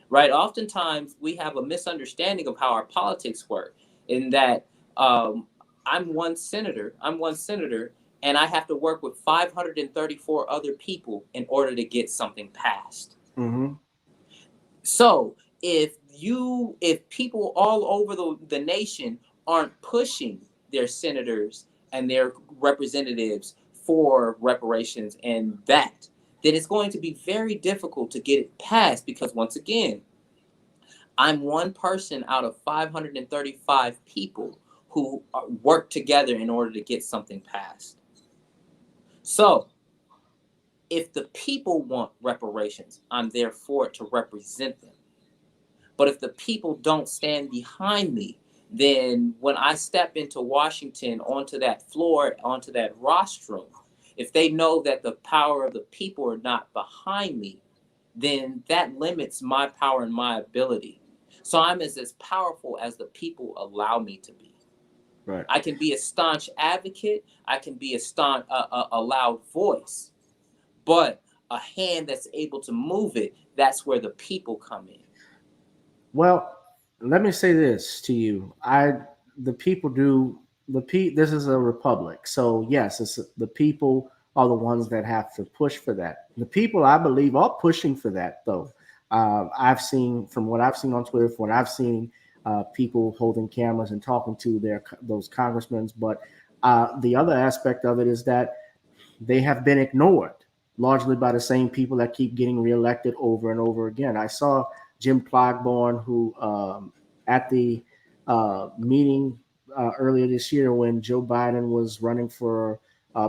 Speaker 2: right? Oftentimes we have a misunderstanding of how our politics work, in that I'm one senator, and I have to work with 534 other people in order to get something passed.
Speaker 1: Mm-hmm.
Speaker 2: So if people all over the nation aren't pushing their senators and their representatives for reparations and that, then it's going to be very difficult to get it passed, because once again, I'm one person out of 535 people who work together in order to get something passed. So if the people want reparations, I'm there for it to represent them. But if the people don't stand behind me, then when I step into Washington, onto that floor, onto that rostrum, if they know that the power of the people are not behind me, then that limits my power and my ability. So I'm as powerful as the people allow me to be.
Speaker 1: Right.
Speaker 2: I can be a staunch advocate. I can be a loud voice, but a hand that's able to move it, that's where the people come in.
Speaker 1: Well, let me say this to you. The people do this is a republic. So yes, the people are the ones that have to push for that. The people, I believe, are pushing for that though. I've seen from what I've seen on Twitter, from what I've seen, people holding cameras and talking to those congressmen. But the other aspect of it is that they have been ignored largely by the same people that keep getting reelected over and over again. I saw Jim Clyburn, who at the meeting earlier this year when Joe Biden was running for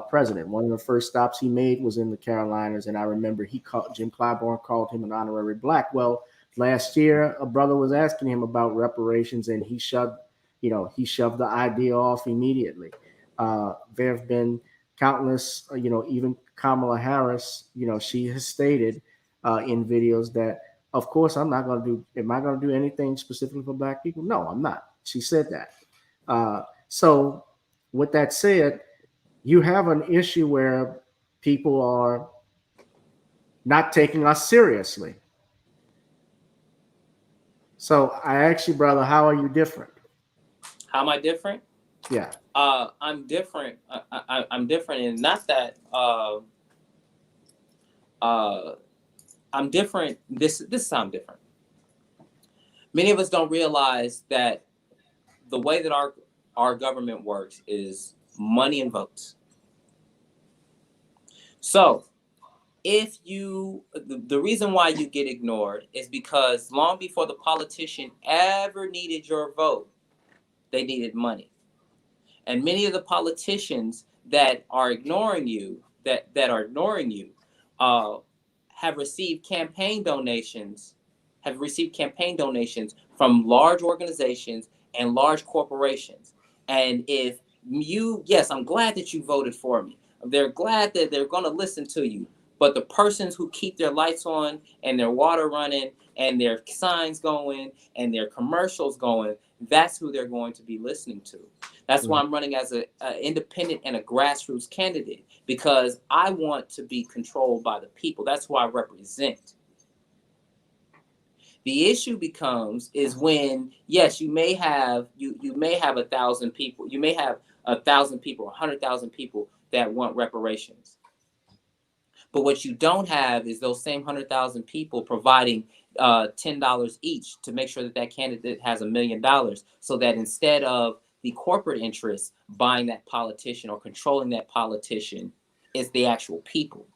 Speaker 1: president, one of the first stops he made was in the Carolinas, and I remember Jim Clyburn called him an honorary black. Well, last year a brother was asking him about reparations, and he shoved the idea off immediately. There have been countless, even Kamala Harris, she has stated in videos that, of course, am I going to do anything specifically for black people? No, I'm not. She said that. So with that said, you have an issue where people are not taking us seriously. So I ask you, brother, how are you different?
Speaker 2: How am I different?
Speaker 1: Yeah.
Speaker 2: I'm different. I'm different in not that I'm different. This is how I'm different. Many of us don't realize that the way that our government works is money and votes. So if the reason why you get ignored is because long before the politician ever needed your vote, they needed money. And many of the politicians that are ignoring you, uh, have received campaign donations, from large organizations and large corporations. And yes, I'm glad that you voted for me. They're glad that they're going to listen to you. But the persons who keep their lights on and their water running and their signs going and their commercials going, that's who they're going to be listening to. That's why I'm running as an independent and a grassroots candidate, because I want to be controlled by the people. That's who I represent. The issue is when, yes, you may have 1,000 people. You may have 1,000 people, 100,000 people that want reparations. But what you don't have is those same 100,000 people providing $10 each to make sure that candidate has $1 million, so that instead of the corporate interests buying that politician or controlling that politician, it's the actual people.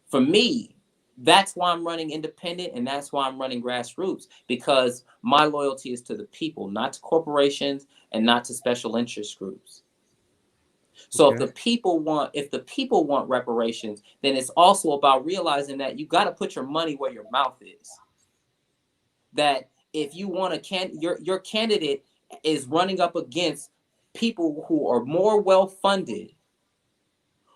Speaker 2: For me, that's why I'm running independent, and that's why I'm running grassroots, because my loyalty is to the people, not to corporations and not to special interest groups. So
Speaker 1: Okay.
Speaker 2: if the people want reparations, then it's also about realizing that you got to put your money where your mouth is. That if you want your candidate is running up against people who are more well funded,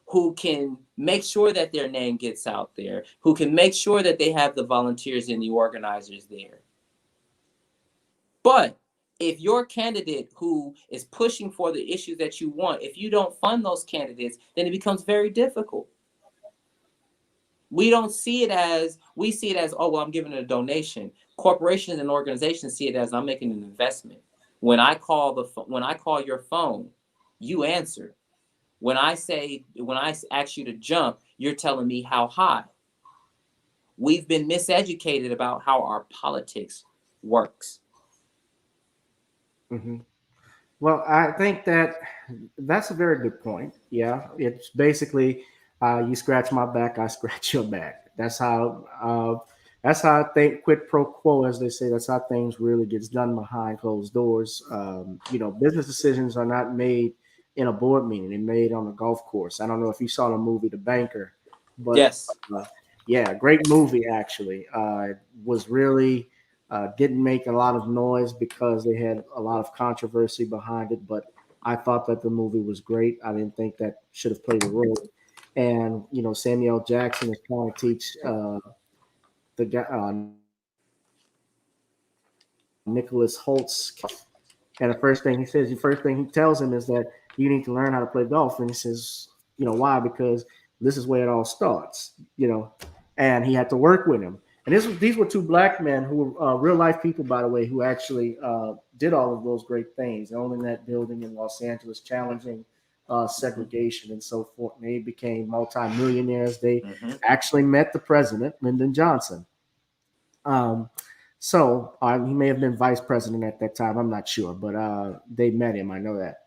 Speaker 2: who can make sure that their name gets out there, who can make sure that they have the volunteers and the organizers there. But if your candidate who is pushing for the issues that you want, if you don't fund those candidates, then it becomes very difficult. We see it as, oh, well, I'm giving a donation. Corporations and organizations see it as, I'm making an investment. When I call your phone, you answer. When I ask you to jump, you're telling me how high. We've been miseducated about how our politics works.
Speaker 1: Mm-hmm. Well, I think that's a very good point. Yeah, it's basically you scratch my back, I scratch your back. that's how I think quid pro quo, as they say. That's how things really gets done behind closed doors. Business decisions are not made in a board meeting; they're made on a golf course. I don't know if you saw the movie The Banker, but
Speaker 2: Yes.
Speaker 1: uh, yeah, great movie actually. Was really didn't make a lot of noise because they had a lot of controversy behind it, but I thought that the movie was great. I didn't think that should have played a role. And Samuel Jackson is trying to teach the guy Nicholas Holtz. And the first thing he tells him is that you need to learn how to play golf. And he says, why? Because this is where it all starts, And he had to work with him. And these were two black men who were real life people, by the way, who actually did all of those great things, owning that building in Los Angeles, challenging segregation and so forth. And they became multimillionaires. They actually met the president, Lyndon Johnson. He may have been vice president at that time. I'm not sure, but they met him. I know that.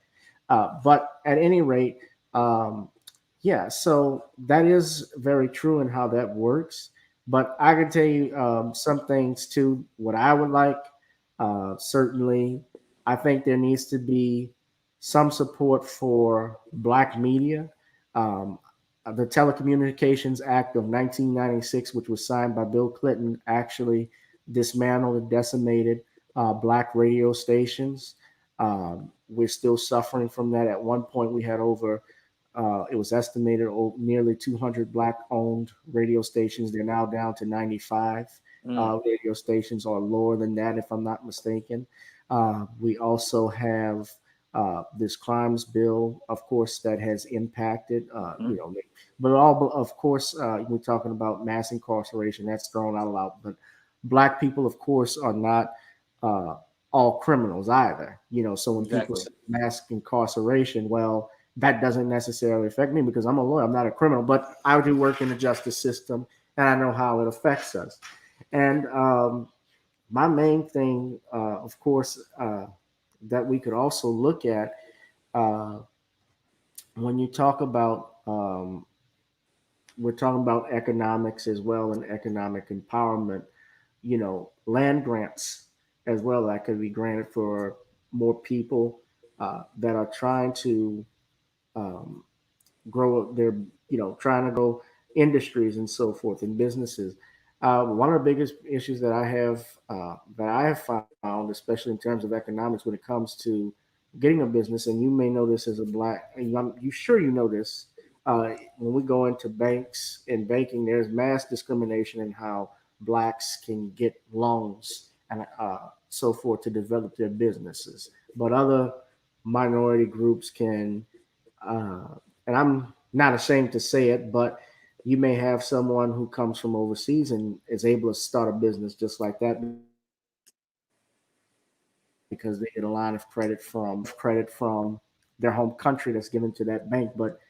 Speaker 1: But at any rate, yeah, so that is very true in how that works. But I can tell you some things too. What I would like, certainly, I think there needs to be some support for black media. Um, the Telecommunications Act of 1996, which was signed by Bill Clinton, actually dismantled and decimated black radio stations. We're still suffering from that. At one point, we had it was estimated nearly 200 black-owned radio stations. They're now down to 95 radio stations, or lower than that, if I'm not mistaken. We also have this crimes bill, of course, that has impacted, but of course, we're talking about mass incarceration. That's thrown out a lot. But black people, of course, are not all criminals either. So when people say mass incarceration, well, that doesn't necessarily affect me because I'm a lawyer. I'm not a criminal, but I do work in the justice system and I know how it affects us. And my main thing, of course, that we could also look at when you talk about, we're talking about economics as well and economic empowerment, land grants as well that could be granted for more people that are trying to um, grow their, trying to grow industries and so forth and businesses. One of the biggest issues that I have found, especially in terms of economics, when it comes to getting a business, and you may know this as a black, and you sure you know this. When we go into banks and banking, there's mass discrimination in how blacks can get loans and so forth to develop their businesses, but other minority groups can uh, and I'm not ashamed to say it, but you may have someone who comes from overseas and is able to start a business just like that because they get a line of credit from their home country that's given to that bank. But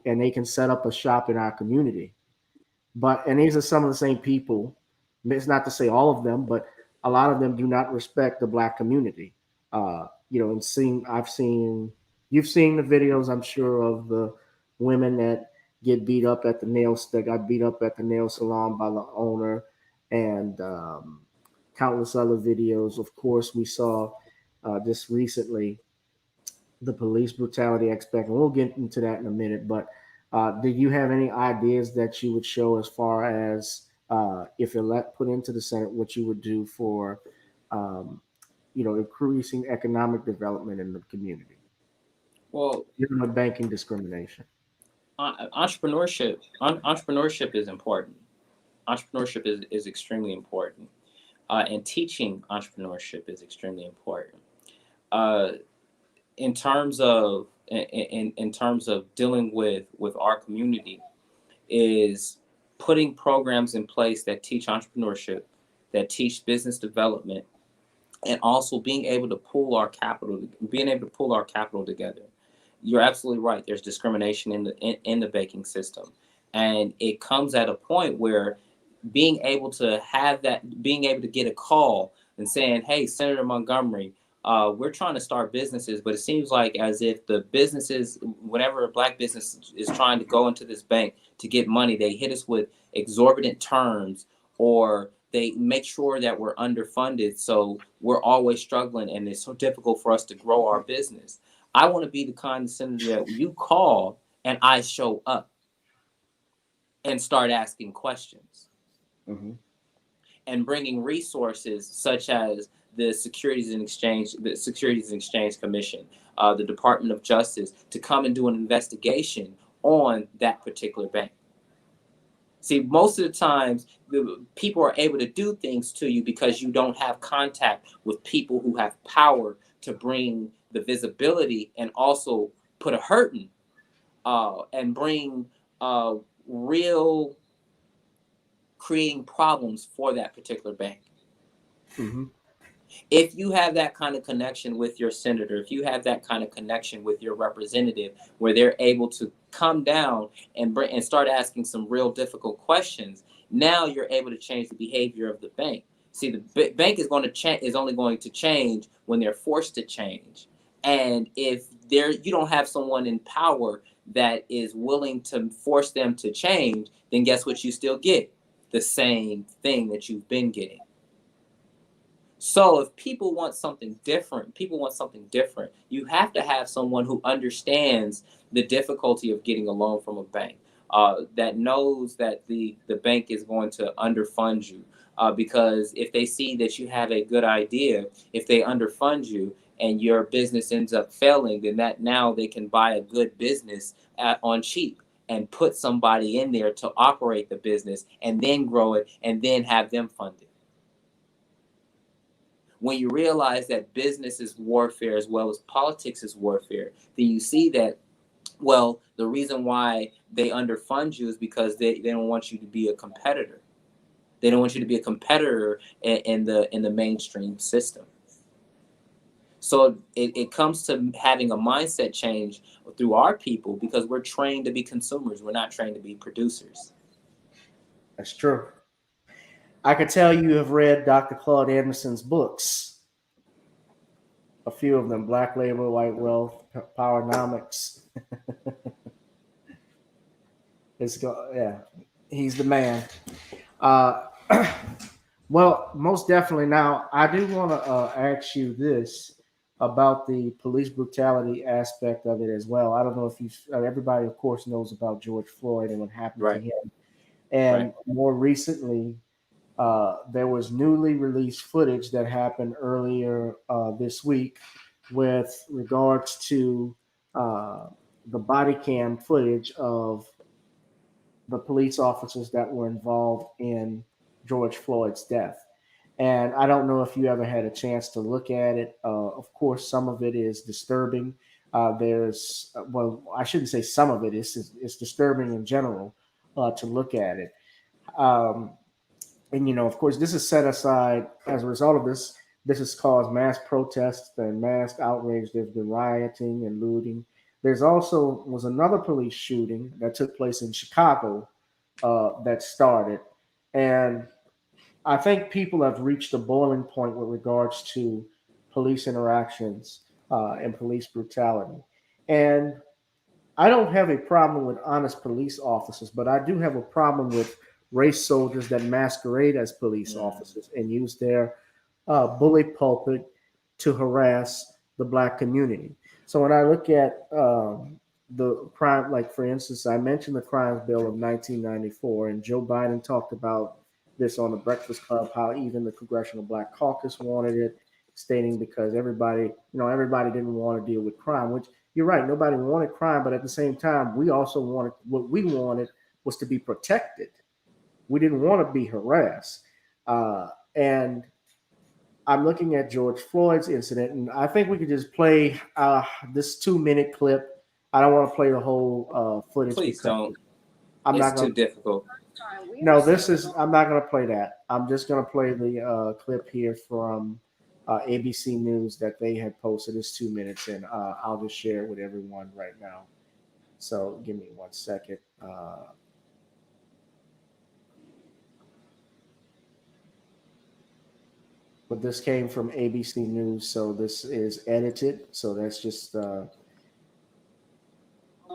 Speaker 1: and they can set up a shop in our community. And these are some of the same people. It's not to say all of them, but a lot of them do not respect the black community. You've seen the videos, I'm sure, of the women that got beat up at the nail salon by the owner, and countless other videos. Of course, we saw just recently the police brutality aspect, and we'll get into that in a minute. But do you have any ideas that you would show as far as if you're put into the Senate, what you would do for, increasing economic development in the community?
Speaker 2: Well,
Speaker 1: Dealing with banking discrimination.
Speaker 2: Entrepreneurship is important. Entrepreneurship is extremely important, and teaching entrepreneurship is extremely important. Uh, in terms of in terms of dealing with our community, is putting programs in place that teach entrepreneurship, that teach business development, and also being able to pull our capital together. You're absolutely right. There's discrimination in the banking system, and it comes at a point where being able to get a call and saying, "Hey, Senator Montgomery, we're trying to start businesses, but it seems like as if the businesses, whenever a black business is trying to go into this bank to get money, they hit us with exorbitant terms, or they make sure that we're underfunded, so we're always struggling and it's so difficult for us to grow our business. I want to be the kind of senator that you call and I show up and start asking questions and bringing resources such as the Securities and Exchange Commission, the Department of Justice, to come and do an investigation on that particular bank. See, most of the times, the people are able to do things to you because you don't have contact with people who have power to bring the visibility and also put a hurting and bring real creating problems for that particular bank. If you have that kind of connection with your senator, if you have that kind of connection with your representative, where they're able to come down and start asking some real difficult questions, now you're able to change the behavior of the bank. See, the bank is only going to change when they're forced to change. And if you don't have someone in power that is willing to force them to change, then guess what you still get? The same thing that you've been getting. So if people want something different, you have to have someone who understands the difficulty of getting a loan from a bank, that knows that the bank is going to underfund you. Because if they see that you have a good idea, if they underfund you and your business ends up failing, then now they can buy a good business on cheap and put somebody in there to operate the business and then grow it and then have them funded. When you realize that business is warfare as well as politics is warfare, then you see that, well, the reason why they underfund you is because they don't want you to be a competitor. They don't want you to be a competitor in the mainstream system. So it comes to having a mindset change through our people, because we're trained to be consumers. We're not trained to be producers.
Speaker 1: That's true. I could tell you have read Dr. Claude Anderson's books. A few of them: Black Labor, White Wealth, Powernomics. He's the man. Well, most definitely. Now, I do want to ask you this about the police brutality aspect of it as well. I don't know if everybody, of course, knows about George Floyd and what happened to him. And more recently, there was newly released footage that happened earlier this week with regards to the body cam footage of the police officers that were involved in George Floyd's death. And I don't know if you ever had a chance to look at it. Of course, some of it is disturbing. I shouldn't say some of it. It's disturbing in general to look at it. And, of course, this is set aside as a result of this. This has caused mass protests and mass outrage. There's been rioting and looting. There's also was another police shooting that took place in Chicago that started. And I think people have reached a boiling point with regards to police interactions and police brutality. And I don't have a problem with honest police officers, but I do have a problem with race soldiers that masquerade as police officers and use their bully pulpit to harass the Black community. So when I look at the crime, like for instance, I mentioned the Crimes Bill of 1994, and Joe Biden talked about this on the Breakfast Club, how even the Congressional Black Caucus wanted it, stating because everybody didn't want to deal with crime, which you're right, nobody wanted crime, but at the same time, we also wanted, what we wanted was to be protected. We didn't want to be harassed. And I'm looking at George Floyd's incident, and I think we could just play this 2-minute clip. I don't want to play the whole footage.
Speaker 2: Please don't.
Speaker 1: It's
Speaker 2: too difficult.
Speaker 1: No, I'm not going to play that. I'm just going to play the clip here from ABC News that they had posted. It's 2 minutes, and I'll just share it with everyone right now. So give me 1 second. But this came from ABC News, so this is edited. So that's just.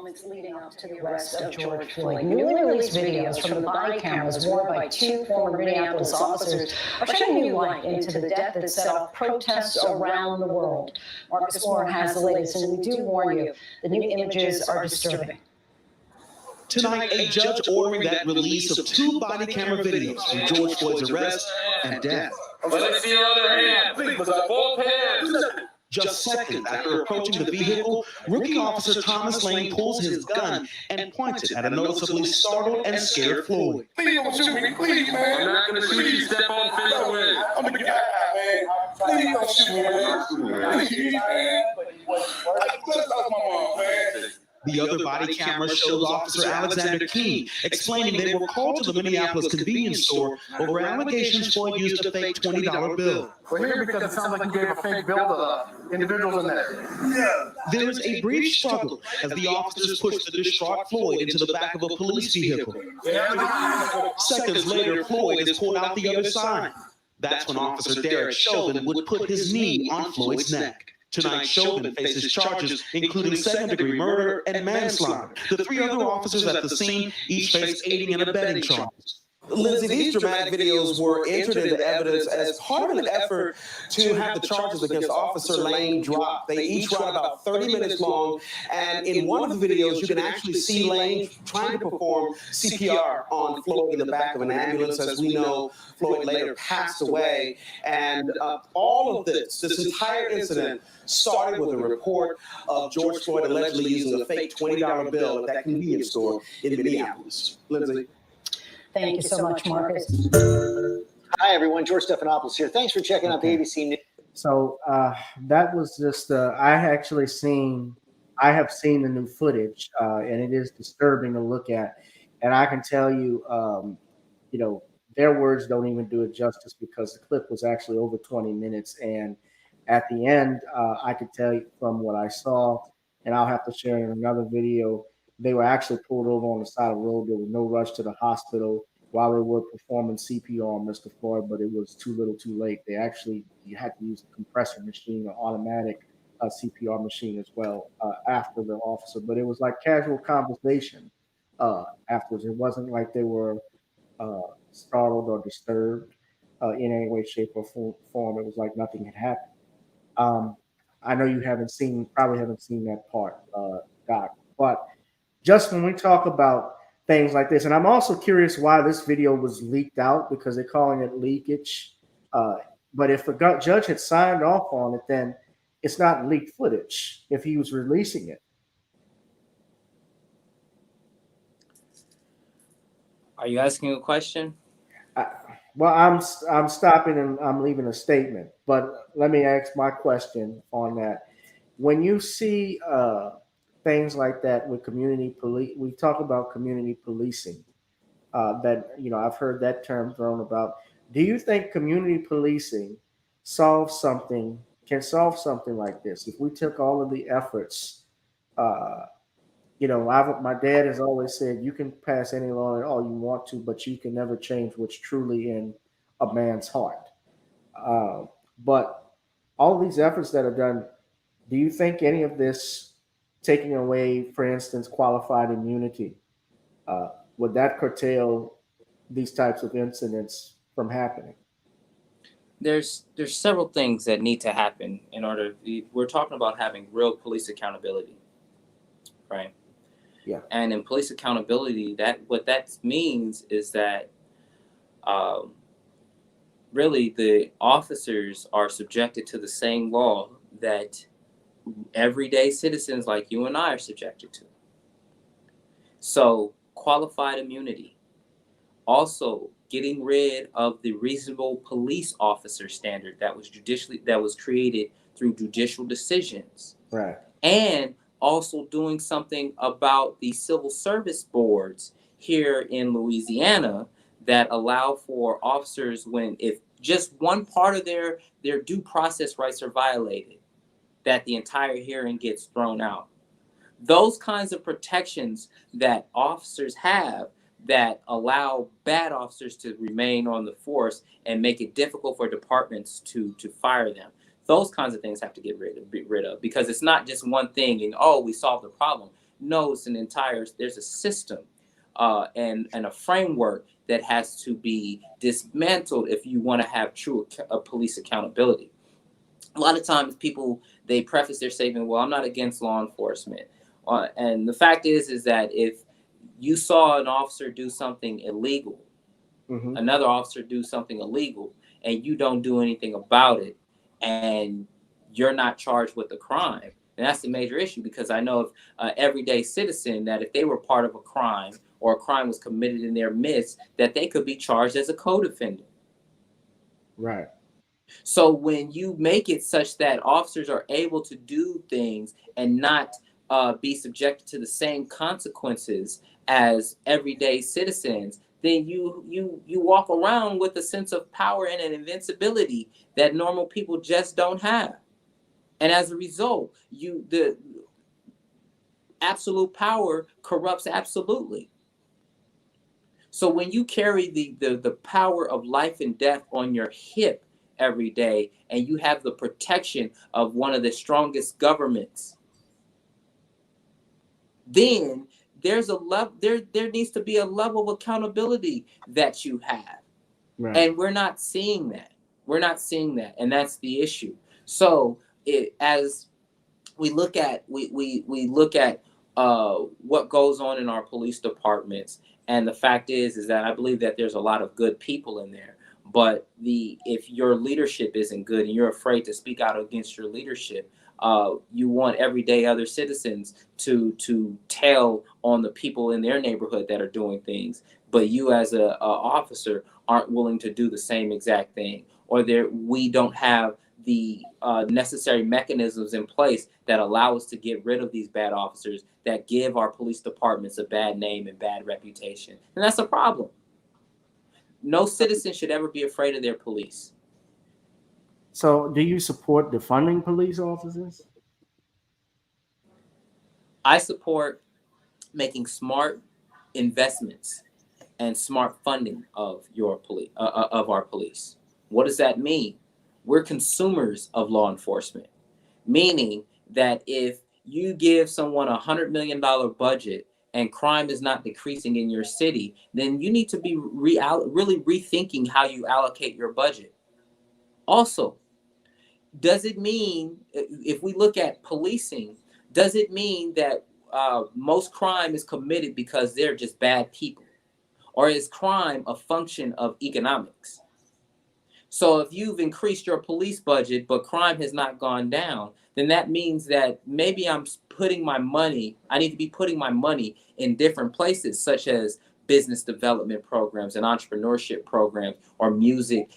Speaker 4: moments leading up to the arrest of George Floyd. Newly released videos from the body cameras worn by two former Minneapolis officers are shedding new light into the death that set off protests around the world. Marcus Moore has the latest, and we do warn you, the new images are disturbing.
Speaker 5: Tonight, a judge ordering that release of two body camera videos from George Floyd's arrest and death.
Speaker 6: Let's see your other hand. Please put up both hands.
Speaker 5: Just seconds after approaching the vehicle, rookie officer Thomas Lane pulls his gun and points it at a noticeably startled and scared Floyd.
Speaker 6: Please don't shoot me, please, man. I'm not going to shoot you. Step on face away. I'm a guy, man. Please don't shoot me, man. Please, man. Let's talk my mom, man.
Speaker 5: The other body camera shows Officer Alexander King explaining they were called to the Minneapolis convenience store over allegations Floyd used a fake $20 bill.
Speaker 7: We're here because it sounds like you gave a fake bill to individuals in there.
Speaker 5: Yeah. There is a brief struggle as the officers push the distraught Floyd into the back of a police vehicle. Seconds later, Floyd is pulled out the other side. That's when Officer Derek Chauvin would put his knee on Floyd's neck. Tonight, Chauvin faces charges including second-degree murder and manslaughter. The three other officers at the scene each face aiding and abetting charges.
Speaker 8: Lindsay, these dramatic videos were entered into evidence as part of an effort to have the charges against Officer Lane dropped. They each run about 30 minutes long, and in one of the videos, you can actually see Lane trying to perform CPR on Floyd in the back of an ambulance. As we know, Floyd later passed away, and all of this entire incident started with a report of George Floyd allegedly using a fake $20 bill at that convenience store in Minneapolis. Lindsay.
Speaker 4: Thank you so much, Marcus.
Speaker 9: Hi, everyone. George Stephanopoulos here. Thanks for checking out the ABC News.
Speaker 1: So that was just, I have seen the new footage, and it is disturbing to look at. And I can tell you, their words don't even do it justice because the clip was actually over 20 minutes. And at the end, I could tell you from what I saw, and I'll have to share in another video, they were actually pulled over on the side of the road. There was no rush to the hospital while they were performing CPR on Mr. Floyd, but it was too little too late. You had to use a compressor machine or automatic CPR machine as well after the officer. But it was like casual conversation afterwards. It wasn't like they were startled or disturbed in any way, shape, or form. It was like nothing had happened. I know you probably haven't seen that part, Doc, but just when we talk about things like this, and I'm also curious why this video was leaked out because they're calling it leakage. But if the judge had signed off on it, then it's not leaked footage if he was releasing it.
Speaker 2: Are you asking a question?
Speaker 1: Well, I'm stopping and I'm leaving a statement, but let me ask my question on that. When you see things like that with community police, we talk about community policing. I've heard that term thrown about. Do you think community policing can solve something like this? If we took all of the efforts, my dad has always said, you can pass any law at all you want to, but you can never change what's truly in a man's heart. But all these efforts that are done, do you think any of this taking away, for instance, qualified immunity, would that curtail these types of incidents from happening?
Speaker 2: There's several things that need to happen in order. We're talking about having real police accountability, right?
Speaker 1: Yeah.
Speaker 2: And in police accountability, what that means is that really the officers are subjected to the same law that everyday citizens like you and I are subjected to. So qualified immunity. Also getting rid of the reasonable police officer standard that was created through judicial decisions.
Speaker 1: Right.
Speaker 2: And also doing something about the civil service boards here in Louisiana that allow for officers if just one part of their due process rights are violated, that the entire hearing gets thrown out. Those kinds of protections that officers have that allow bad officers to remain on the force and make it difficult for departments to fire them. Those kinds of things have to get rid of because it's not just one thing and, we solved the problem. No, there's a system and a framework that has to be dismantled if you want to have true police accountability. A lot of times people, they preface their statement, well, I'm not against law enforcement. And the fact is that if you saw an officer do something illegal, another officer do something illegal, and you don't do anything about it, and you're not charged with the crime, and that's the major issue, because I know of everyday citizen that if they were part of a crime or a crime was committed in their midst, that they could be charged as a co-defendant.
Speaker 1: Right.
Speaker 2: So when you make it such that officers are able to do things and not be subjected to the same consequences as everyday citizens, then you walk around with a sense of power and an invincibility that normal people just don't have. And as a result, the absolute power corrupts absolutely. So when you carry the power of life and death on your hip every day, and you have the protection of one of the strongest governments, then there's a level, there needs to be a level of accountability that you have. Right. And we're not seeing that. We're not seeing that. And that's the issue. So as we look at, we look at what goes on in our police departments, and the fact is that I believe that there's a lot of good people in there. But if your leadership isn't good and you're afraid to speak out against your leadership, you want everyday other citizens to tell on the people in their neighborhood that are doing things, but you as a officer aren't willing to do the same exact thing, or we don't have the necessary mechanisms in place that allow us to get rid of these bad officers that give our police departments a bad name and bad reputation. And that's a problem. No citizen should ever be afraid of their police.
Speaker 1: So do you support defunding police officers?
Speaker 2: I support making smart investments and smart funding of our police. What does that mean? We're consumers of law enforcement, meaning that if you give someone a $100 million budget and crime is not decreasing in your city, then you need to be really rethinking how you allocate your budget. Also, does it mean, if we look at policing, does it mean that most crime is committed because they're just bad people? Or is crime a function of economics? So if you've increased your police budget, but crime has not gone down, then that means that maybe I need to be putting my money in different places, such as business development programs and entrepreneurship programs, or music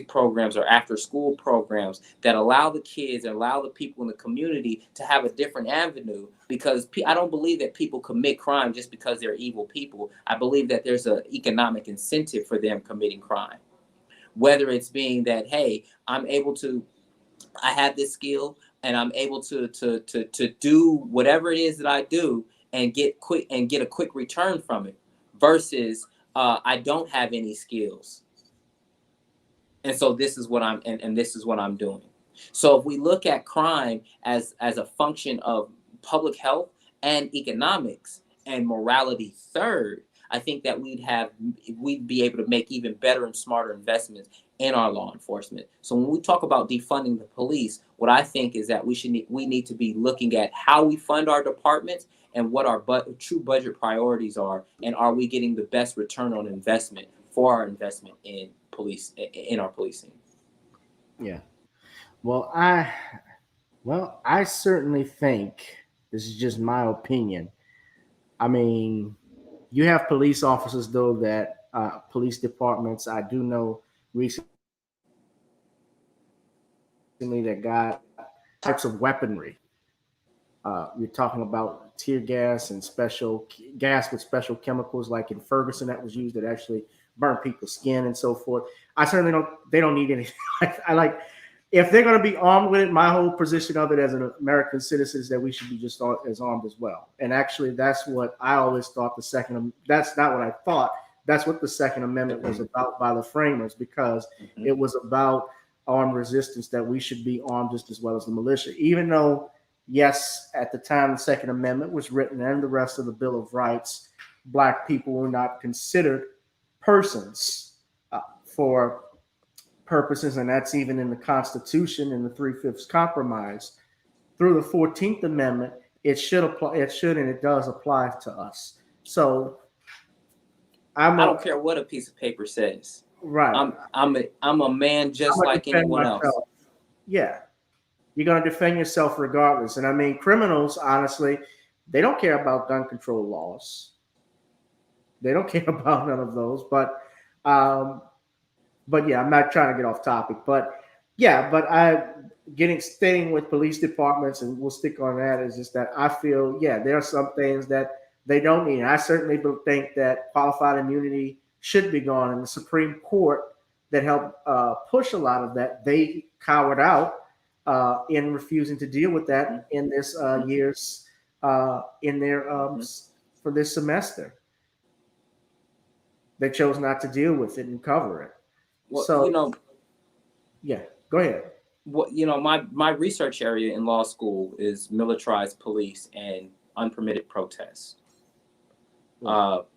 Speaker 2: programs, or after school programs that allow the kids and allow the people in the community to have a different avenue. Because I don't believe that people commit crime just because they're evil people. I believe that there's an economic incentive for them committing crime. Whether it's being that, hey, I have this skill and I'm able to do whatever it is that I do and get a quick return from it, versus I don't have any skills. And so this is what I'm doing. So if we look at crime as a function of public health and economics and morality third, I think that we'd be able to make even better and smarter investments in our law enforcement. So when we talk about defunding the police, what I think is that we need to be looking at how we fund our departments and what our true budget priorities are, and are we getting the best return on investment for our investment in our policing.
Speaker 1: Yeah. Well, I certainly think, this is just my opinion, I mean, you have police officers, though, that police departments, I do know recently that got types of weaponry. You're talking about tear gas and special gas with special chemicals, like in Ferguson, that was used that actually burn people's skin and so forth. I certainly they don't need anything. If they're going to be armed with it, my whole position of it as an American citizen is that we should be just as armed as well. And actually, that's what I always thought that's not what I thought. That's what the Second Amendment was about by the framers, because it was about armed resistance, that we should be armed just as well as the militia. Even though yes, at the time the Second Amendment was written and the rest of the Bill of Rights, Black people were not considered persons for purposes, and that's even in the Constitution in the Three-Fifths Compromise. Through the 14th Amendment, it should apply. It should and it does apply to us. So I
Speaker 2: don't care what a piece of paper says.
Speaker 1: Right.
Speaker 2: I'm a man just like anyone else.
Speaker 1: Yeah. You're going to defend yourself regardless. And I mean, criminals, honestly, they don't care about gun control laws. They don't care about none of those. But yeah, I'm not trying to get off topic. But yeah, but staying with police departments, and we'll stick on that, is just that I feel, yeah, there are some things that they don't need. And I certainly think that qualified immunity should be gone. And the Supreme Court that helped push a lot of that, they cowered out in refusing to deal with that in this year's in their for this semester. They chose not to deal with it and cover it.
Speaker 2: Well,
Speaker 1: so yeah, go ahead.
Speaker 2: My research area in law school is militarized police and unpermitted protests.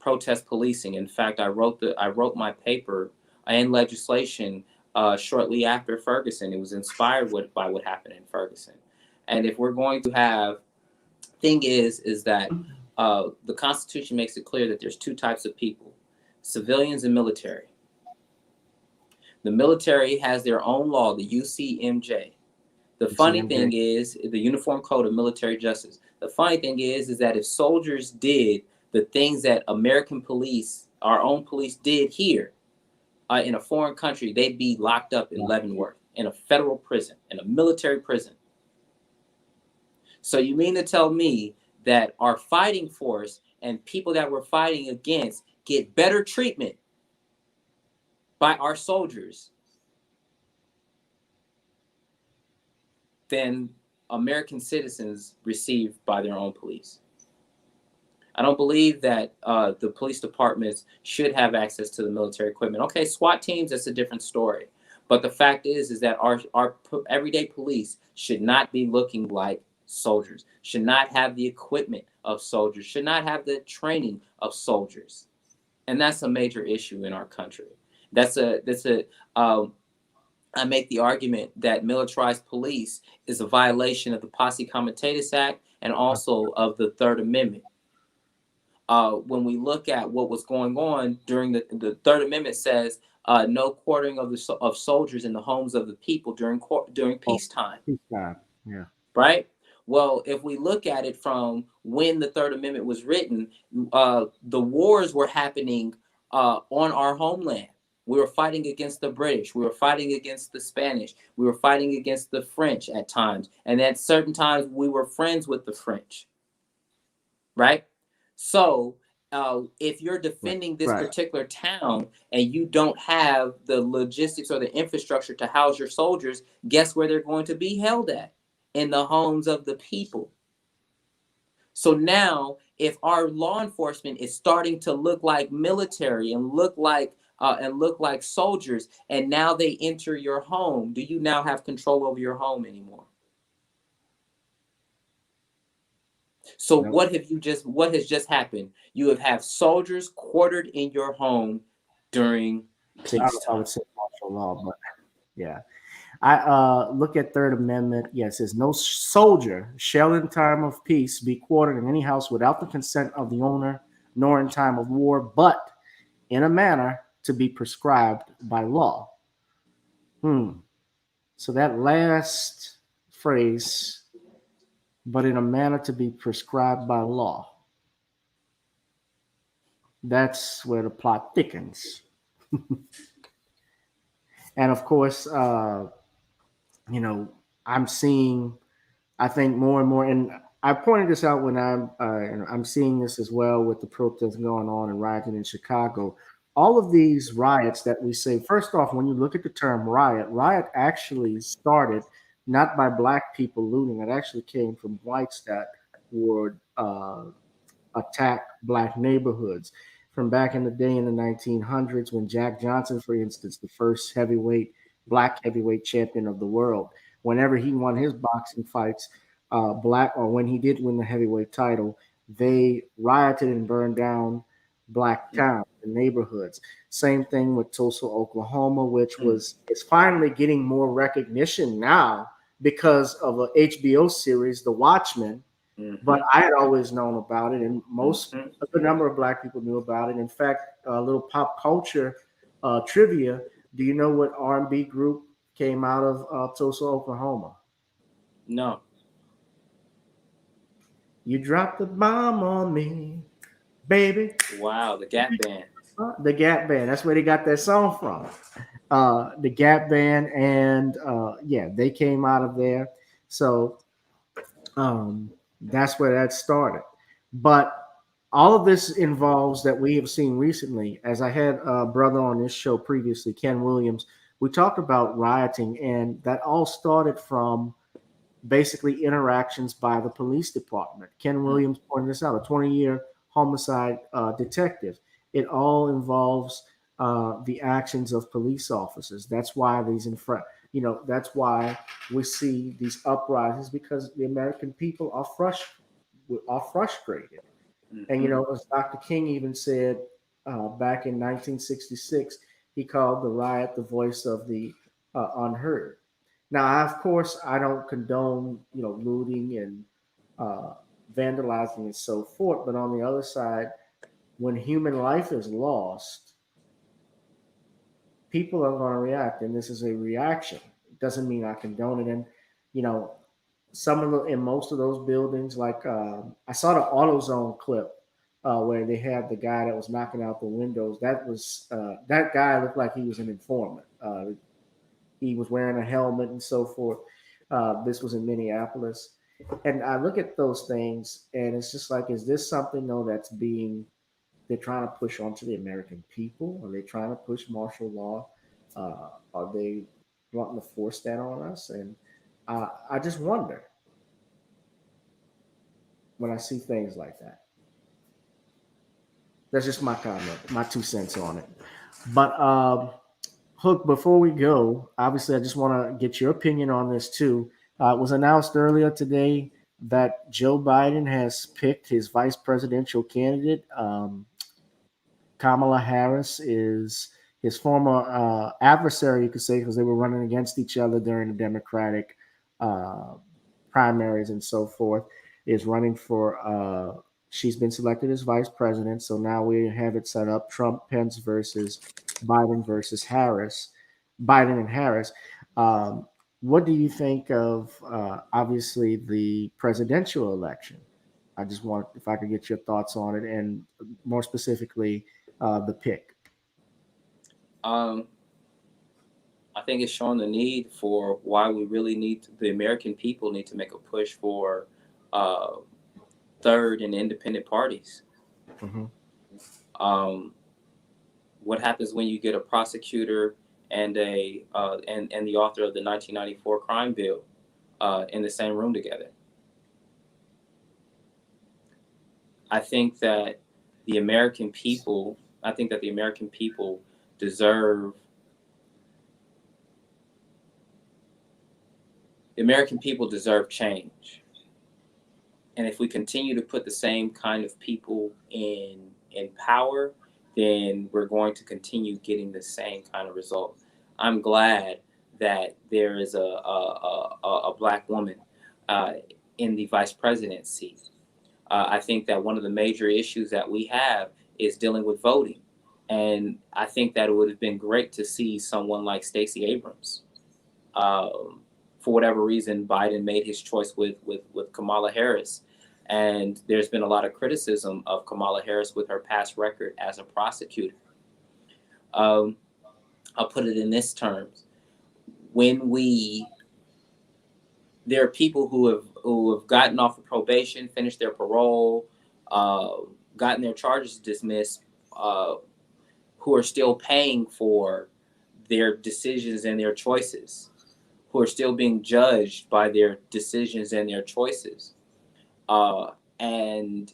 Speaker 2: Protest policing. In fact, I wrote my paper and legislation shortly after Ferguson. It was inspired by what happened in Ferguson. And if we're going to have, thing is that the Constitution makes it clear that there's two types of people: civilians and military. The military has their own law, the UCMJ. The funny thing is, the Uniform Code of Military Justice. The funny thing is that if soldiers did the things that American police, our own police, did here in a foreign country, they'd be locked up in Leavenworth, in a federal prison, in a military prison. So you mean to tell me that our fighting force and people that we're fighting against get better treatment by our soldiers than American citizens receive by their own police? I don't believe that the police departments should have access to the military equipment. Okay, SWAT teams, that's a different story. But the fact is that our everyday police should not be looking like soldiers, should not have the equipment of soldiers, should not have the training of soldiers. And that's a major issue in our country. I make the argument that militarized police is a violation of the Posse Comitatus Act and also of the Third Amendment. When we look at what was going on during the Third Amendment says no quartering of soldiers in the homes of the people during peacetime.
Speaker 1: Peacetime, yeah.
Speaker 2: Right? Well, if we look at it from when the Third Amendment was written, the wars were happening on our homeland. We were fighting against the British. We were fighting against the Spanish. We were fighting against the French at times. And at certain times, we were friends with the French. Right? So if you're defending this particular town and you don't have the logistics or the infrastructure to house your soldiers, guess where they're going to be held at? In the homes of the people. So now, if our law enforcement is starting to look like military and look like soldiers, and now they enter your home, do you now have control over your home anymore? So
Speaker 1: No.
Speaker 2: what has just happened? You have soldiers quartered in your home during peacetime.
Speaker 1: I would say martial law, but yeah. I look at Third Amendment. Yes, it says no soldier shall in time of peace be quartered in any house without the consent of the owner, nor in time of war, but in a manner to be prescribed by law. So that last phrase, but in a manner to be prescribed by law, that's where the plot thickens. And of course, I'm seeing, I think, more and more, and I pointed this out when I'm seeing this as well with the protests going on and rioting in Chicago. All of these riots that we say, first off, when you look at the term riot actually started not by Black people looting. It actually came from whites that would attack Black neighborhoods. From back in the day in the 1900s, when Jack Johnson, for instance, the first Black heavyweight champion of the world, whenever he won his boxing fights, black, or when he did win the heavyweight title, they rioted and burned down black towns and neighborhoods. Same thing with Tulsa, Oklahoma, which is finally getting more recognition now because of a HBO series, The Watchmen. But I had always known about it, and a good number of black people knew about it. In fact, a little pop culture trivia: do you know what R&B group came out of Tulsa, Oklahoma?
Speaker 2: No.
Speaker 1: You dropped the bomb on me, baby.
Speaker 2: Wow, the Gap Band.
Speaker 1: The Gap Band. That's where they got that song from. The Gap Band, and yeah, they came out of there. So that's where that started. But all of this involves that we have seen recently. As I had a brother on this show previously, Ken Williams, we talked about rioting, and that all started from basically interactions by the police department. Ken Williams pointed this out, a 20-year homicide detective. It all involves the actions of police officers. That's why that's why we see these uprisings, because the American people are frustrated. And as Dr. King even said back in 1966, he called the riot the voice of the unheard. Now, of course, I don't condone looting and vandalizing and so forth, but on the other side, when human life is lost, people are going to react, and this is a reaction. It doesn't mean I condone it. And in most of those buildings, like I saw the AutoZone clip where they had the guy that was knocking out the windows. That guy looked like he was an informant. He was wearing a helmet and so forth. This was in Minneapolis. And I look at those things, and it's just like, is this something, though, they're trying to push onto the American people? Are they trying to push martial law? Are they wanting to force that on us? And I just wonder when I see things like that. That's just my comment, my 2 cents on it. But Hook, before we go, obviously, I just want to get your opinion on this too. It was announced earlier today that Joe Biden has picked his vice presidential candidate. Kamala Harris is his former adversary, you could say, because they were running against each other during the Democratic primaries and so forth, is running for she's been selected as vice president. So now we have it set up: Trump, Pence versus Biden versus Harris, Biden and Harris. What do you think of obviously the presidential election? I just want, if I could get your thoughts on it, and more specifically, the pick.
Speaker 2: I think it's showing the need for why we really the American people need to make a push for third and independent parties.
Speaker 1: Mm-hmm.
Speaker 2: What happens when you get a prosecutor and the author of the 1994 crime bill in the same room together? I think that the American people deserve change. And if we continue to put the same kind of people in power, then we're going to continue getting the same kind of result. I'm glad that there is a Black woman in the vice presidency seat. I think that one of the major issues that we have is dealing with voting. And I think that it would have been great to see someone like Stacey Abrams. For whatever reason, Biden made his choice with Kamala Harris. And there's been a lot of criticism of Kamala Harris with her past record as a prosecutor. I'll put it in this terms. There are people who have gotten off of probation, finished their parole, gotten their charges dismissed, who are still paying for their decisions and their choices, who are still being judged by their decisions and their choices. And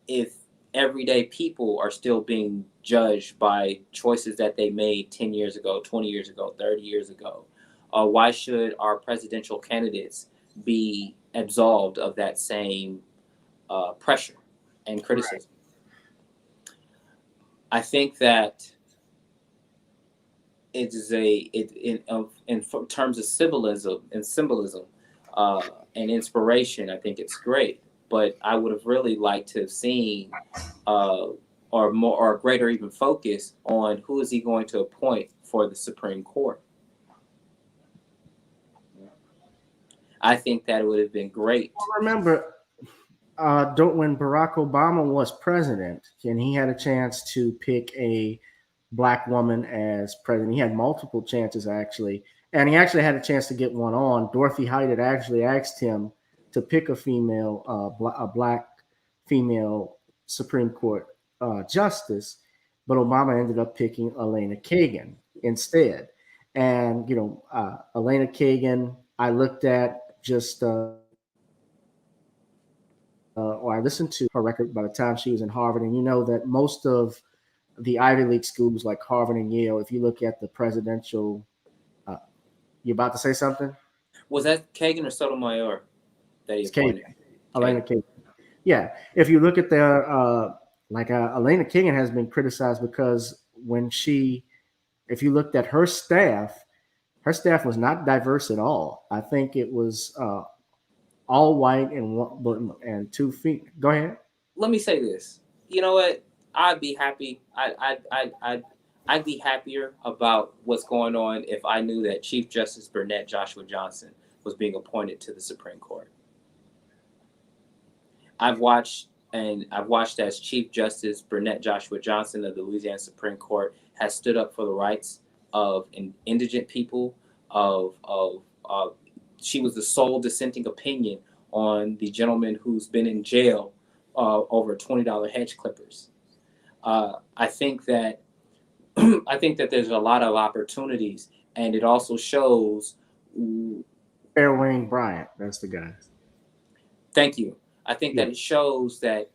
Speaker 2: if everyday people are still being judged by choices that they made 10 years ago, 20 years ago, 30 years ago, why should our presidential candidates be absolved of that same pressure and criticism. Right. I think that it is in terms of symbolism and inspiration. I think it's great, but I would have really liked to have seen or greater even focus on who is he going to appoint for the Supreme Court. I think that it would have been great.
Speaker 1: Well, remember, when Barack Obama was president, and he had a chance to pick a black woman as president. He had multiple chances, actually, and he actually had a chance to get one on. Dorothy Height had actually asked him to pick a female, a black female Supreme Court justice, but Obama ended up picking Elena Kagan instead. And Elena Kagan, I looked at just. Or I listened to her record by the time she was in Harvard, and you know that most of the Ivy League schools like Harvard and Yale, if you look at the presidential, you about to say something?
Speaker 2: Was that Kagan or Sotomayor that he appointed?
Speaker 1: Elena Kagan. Yeah, if you look at their Elena Kagan has been criticized because if you looked at her staff was not diverse at all. I think it was all white and 2 feet. Go ahead.
Speaker 2: Let me say this. You know what? I'd be happy. I'd be happier about what's going on if I knew that Chief Justice Burnett Joshua Johnson was being appointed to the Supreme Court. I've watched as Chief Justice Burnett Joshua Johnson of the Louisiana Supreme Court has stood up for the rights of indigent people. She was the sole dissenting opinion on the gentleman who's been in jail over $20 hedge clippers. I think that there's a lot of opportunities, and it also shows.
Speaker 1: Wayne Bryant, that's the guy.
Speaker 2: Thank you. I think that it shows that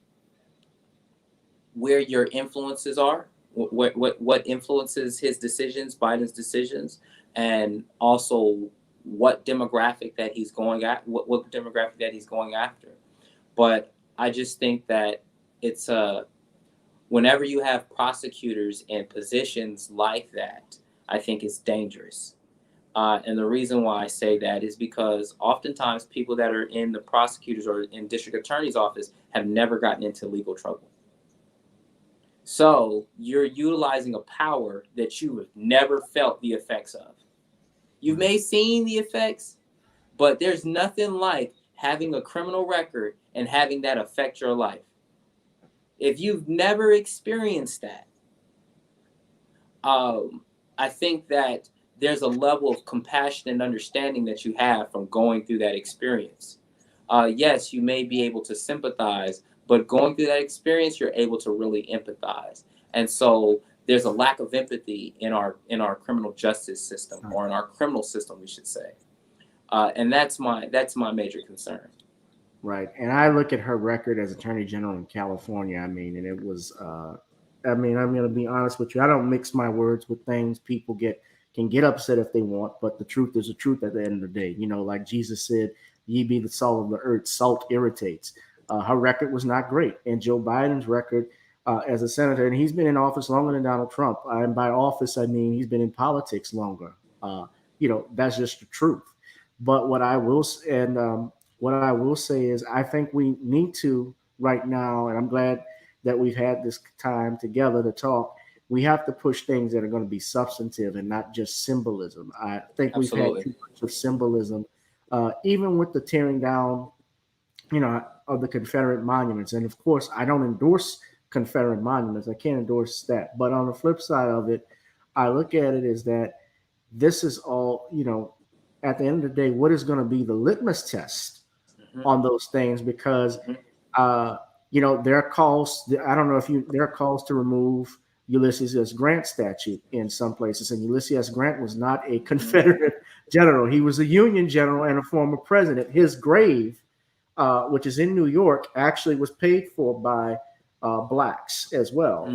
Speaker 2: where your influences are, what influences his decisions, Biden's decisions, and also what demographic that he's going at, what demographic that he's going after. But I just think that it's whenever you have prosecutors in positions like that, I think it's dangerous. And the reason why I say that is because oftentimes people that are in the prosecutors or in district attorney's office have never gotten into legal trouble. So you're utilizing a power that you have never felt the effects of. You may have seen the effects, but there's nothing like having a criminal record and having that affect your life. If you've never experienced that, I think that there's a level of compassion and understanding that you have from going through that experience. Yes, you may be able to sympathize, but going through that experience, you're able to really empathize. And so there's a lack of empathy in our criminal justice system, or in our criminal system, we should say. And that's my major concern.
Speaker 1: Right. And I look at her record as Attorney General in California. I mean, and it was, I'm going to be honest with you. I don't mix my words with things. People can get upset if they want, but the truth is the truth at the end of the day. You know, like Jesus said, ye be the salt of the earth, salt irritates. Her record was not great. And Joe Biden's record as a senator, and he's been in office longer than Donald Trump. And by office, I mean he's been in politics longer. That's just the truth. But what I will say is I think we need to right now, and I'm glad that we've had this time together to talk. We have to push things that are going to be substantive and not just symbolism. I think we've had too much of symbolism, even with the tearing down, of the Confederate monuments. And of course, I don't endorse Confederate monuments. I can't endorse that. But on the flip side of it, I look at it as that this is all, at the end of the day, what is going to be the litmus test on those things? Because, there are calls. I don't know if there are calls to remove Ulysses S. Grant statue in some places. And Ulysses S. Grant was not a Confederate general. He was a Union general and a former president. His grave, which is in New York, actually was paid for by blacks as well.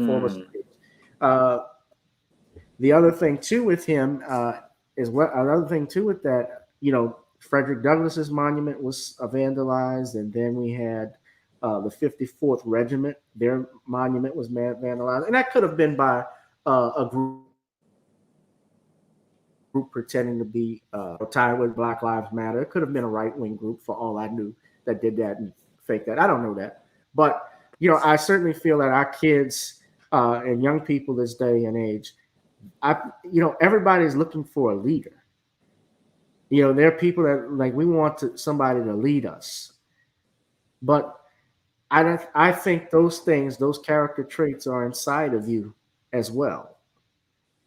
Speaker 1: The other thing too with him is another thing too with that, Frederick Douglass's monument was vandalized, and then we had the 54th Regiment. Their monument was vandalized, and that could have been by a group pretending to be tied with Black Lives Matter. It could have been a right-wing group, for all I knew, that did that and faked that. I don't know that, but I certainly feel that our kids and young people this day and age, everybody's looking for a leader. There are people that we want somebody to lead us, but I think those things, those character traits, are inside of you as well.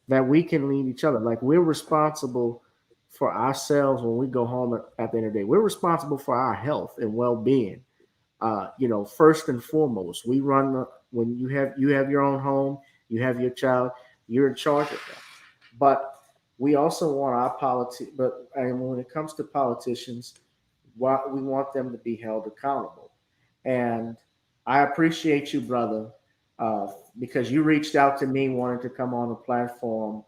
Speaker 1: That we can lead each other. Like, we're responsible for ourselves when we go home at the end of the day. We're responsible for our health and well-being. First and foremost, we run when you have your own home, you have your child, you're in charge of that. But we also want our and when it comes to politicians, we want them to be held accountable. And I appreciate you, brother, because you reached out to me wanting to come on the platform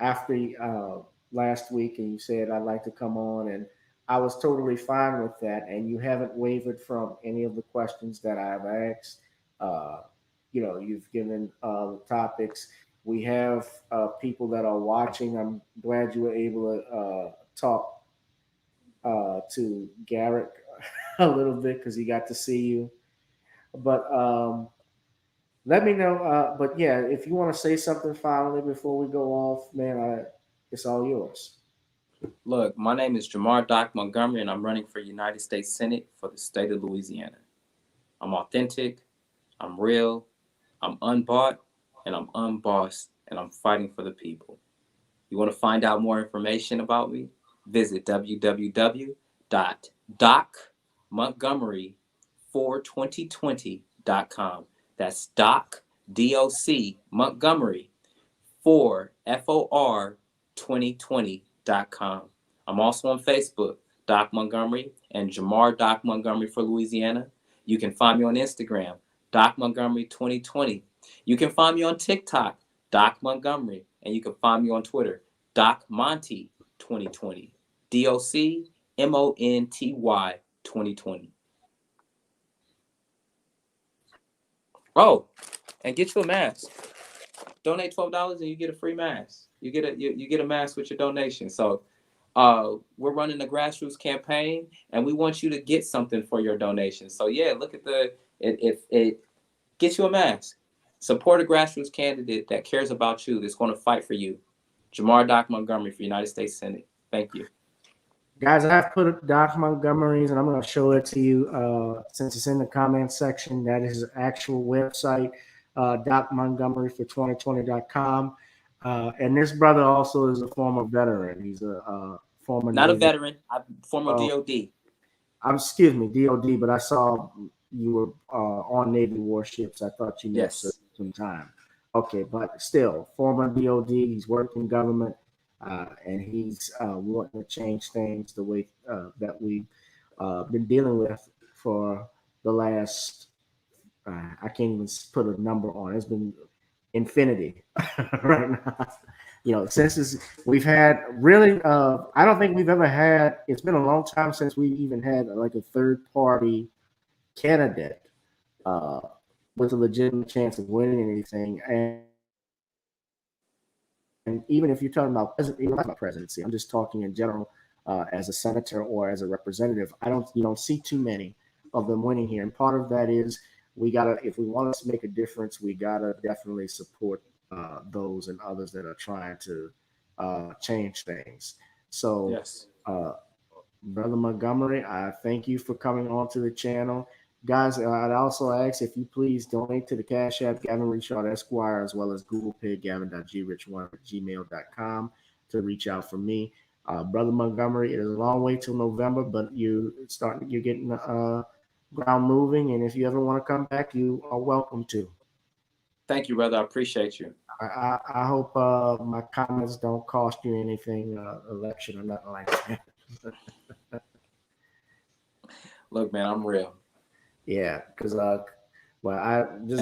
Speaker 1: after last week, and you said, I'd like to come on, and I was totally fine with that. And you haven't wavered from any of the questions that I've asked. You've given the topics. We have people that are watching. I'm glad you were able to talk to Garrett a little bit, because he got to see you. But let me know. But yeah, if you want to say something finally before we go off, man, it's all yours.
Speaker 2: Look, my name is Jamar Doc Montgomery, and I'm running for United States Senate for the state of Louisiana. I'm authentic, I'm real, I'm unbought, and I'm unbossed, and I'm fighting for the people. You want to find out more information about me? Visit www.docmontgomery42020.com. That's Doc, D-O-C, Montgomery, 4, F-O-R, 2020.com. I'm also on Facebook, Doc Montgomery, and Jamar Doc Montgomery for Louisiana. You can find me on Instagram, Doc Montgomery 2020. You can find me on TikTok, Doc Montgomery, and you can find me on Twitter, Doc Monty 2020, DOCMONTY 2020. Oh, and get you a mask. Donate $12 and you get a free mask. You get a mask with your donation. So we're running a grassroots campaign, and we want you to get something for your donation. So yeah, look at it get you a mask. Support a grassroots candidate that cares about you, that's going to fight for you. Jamar Doc Montgomery for United States Senate. Thank you.
Speaker 1: Guys, I've put Doc Montgomery's, and I'm going to show it to you since it's in the comments section. That is his actual website, docmontgomeryfor2020.com. And this brother also is a former veteran. He's a former
Speaker 2: Not
Speaker 1: Navy.
Speaker 2: A veteran, former DOD.
Speaker 1: Excuse me, DOD, but I saw you were on Navy warships. I thought you missed some time. Okay, but still, former DOD. He's worked in government. And he's wanting to change things the way that we've been dealing with for the last, I can't even put a number on it. It's been infinity right now. Since we've had really, I don't think we've ever had, it's been a long time since we even had like a third party candidate with a legitimate chance of winning anything. And even if you're talking about presidency, I'm just talking in general as a senator or as a representative. You don't see too many of them winning here. And part of that is if we want to make a difference, we gotta definitely support those and others that are trying to change things. So,
Speaker 2: yes.
Speaker 1: Brother Montgomery, I thank you for coming on to the channel. Guys, I'd also ask if you please donate to the Cash App, GavinRichardEsq, as well as GooglePay, Gavin.grich1@gmail.com to reach out for me. Brother Montgomery, it is a long way till November, but you're getting the ground moving. And if you ever want to come back, you are welcome to.
Speaker 2: Thank you, brother. I appreciate you.
Speaker 1: I hope my comments don't cost you anything, election or nothing like that.
Speaker 2: Look, man, I'm real.
Speaker 1: Yeah, because
Speaker 2: and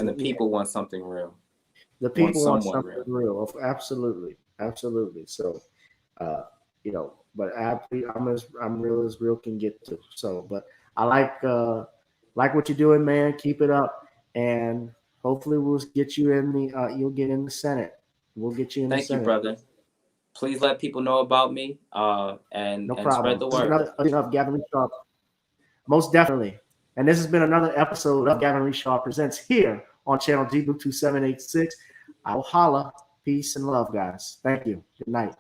Speaker 2: the people want something real.
Speaker 1: The people want something real. Absolutely. So, but I'm real as real can get to. So, but I like what you're doing, man. Keep it up, and hopefully we'll get you in the you'll get in the Senate. We'll get you in the
Speaker 2: Thank you,
Speaker 1: Senate.
Speaker 2: brother. Please let people know about me and
Speaker 1: No
Speaker 2: spread
Speaker 1: problem.
Speaker 2: the
Speaker 1: This is
Speaker 2: word.
Speaker 1: another edition of Gavin Richard. Most definitely. And this has been another episode of Gavin Richard Presents here on channel G Blue 2786. I will holla. Peace and love, guys. Thank you. Good night.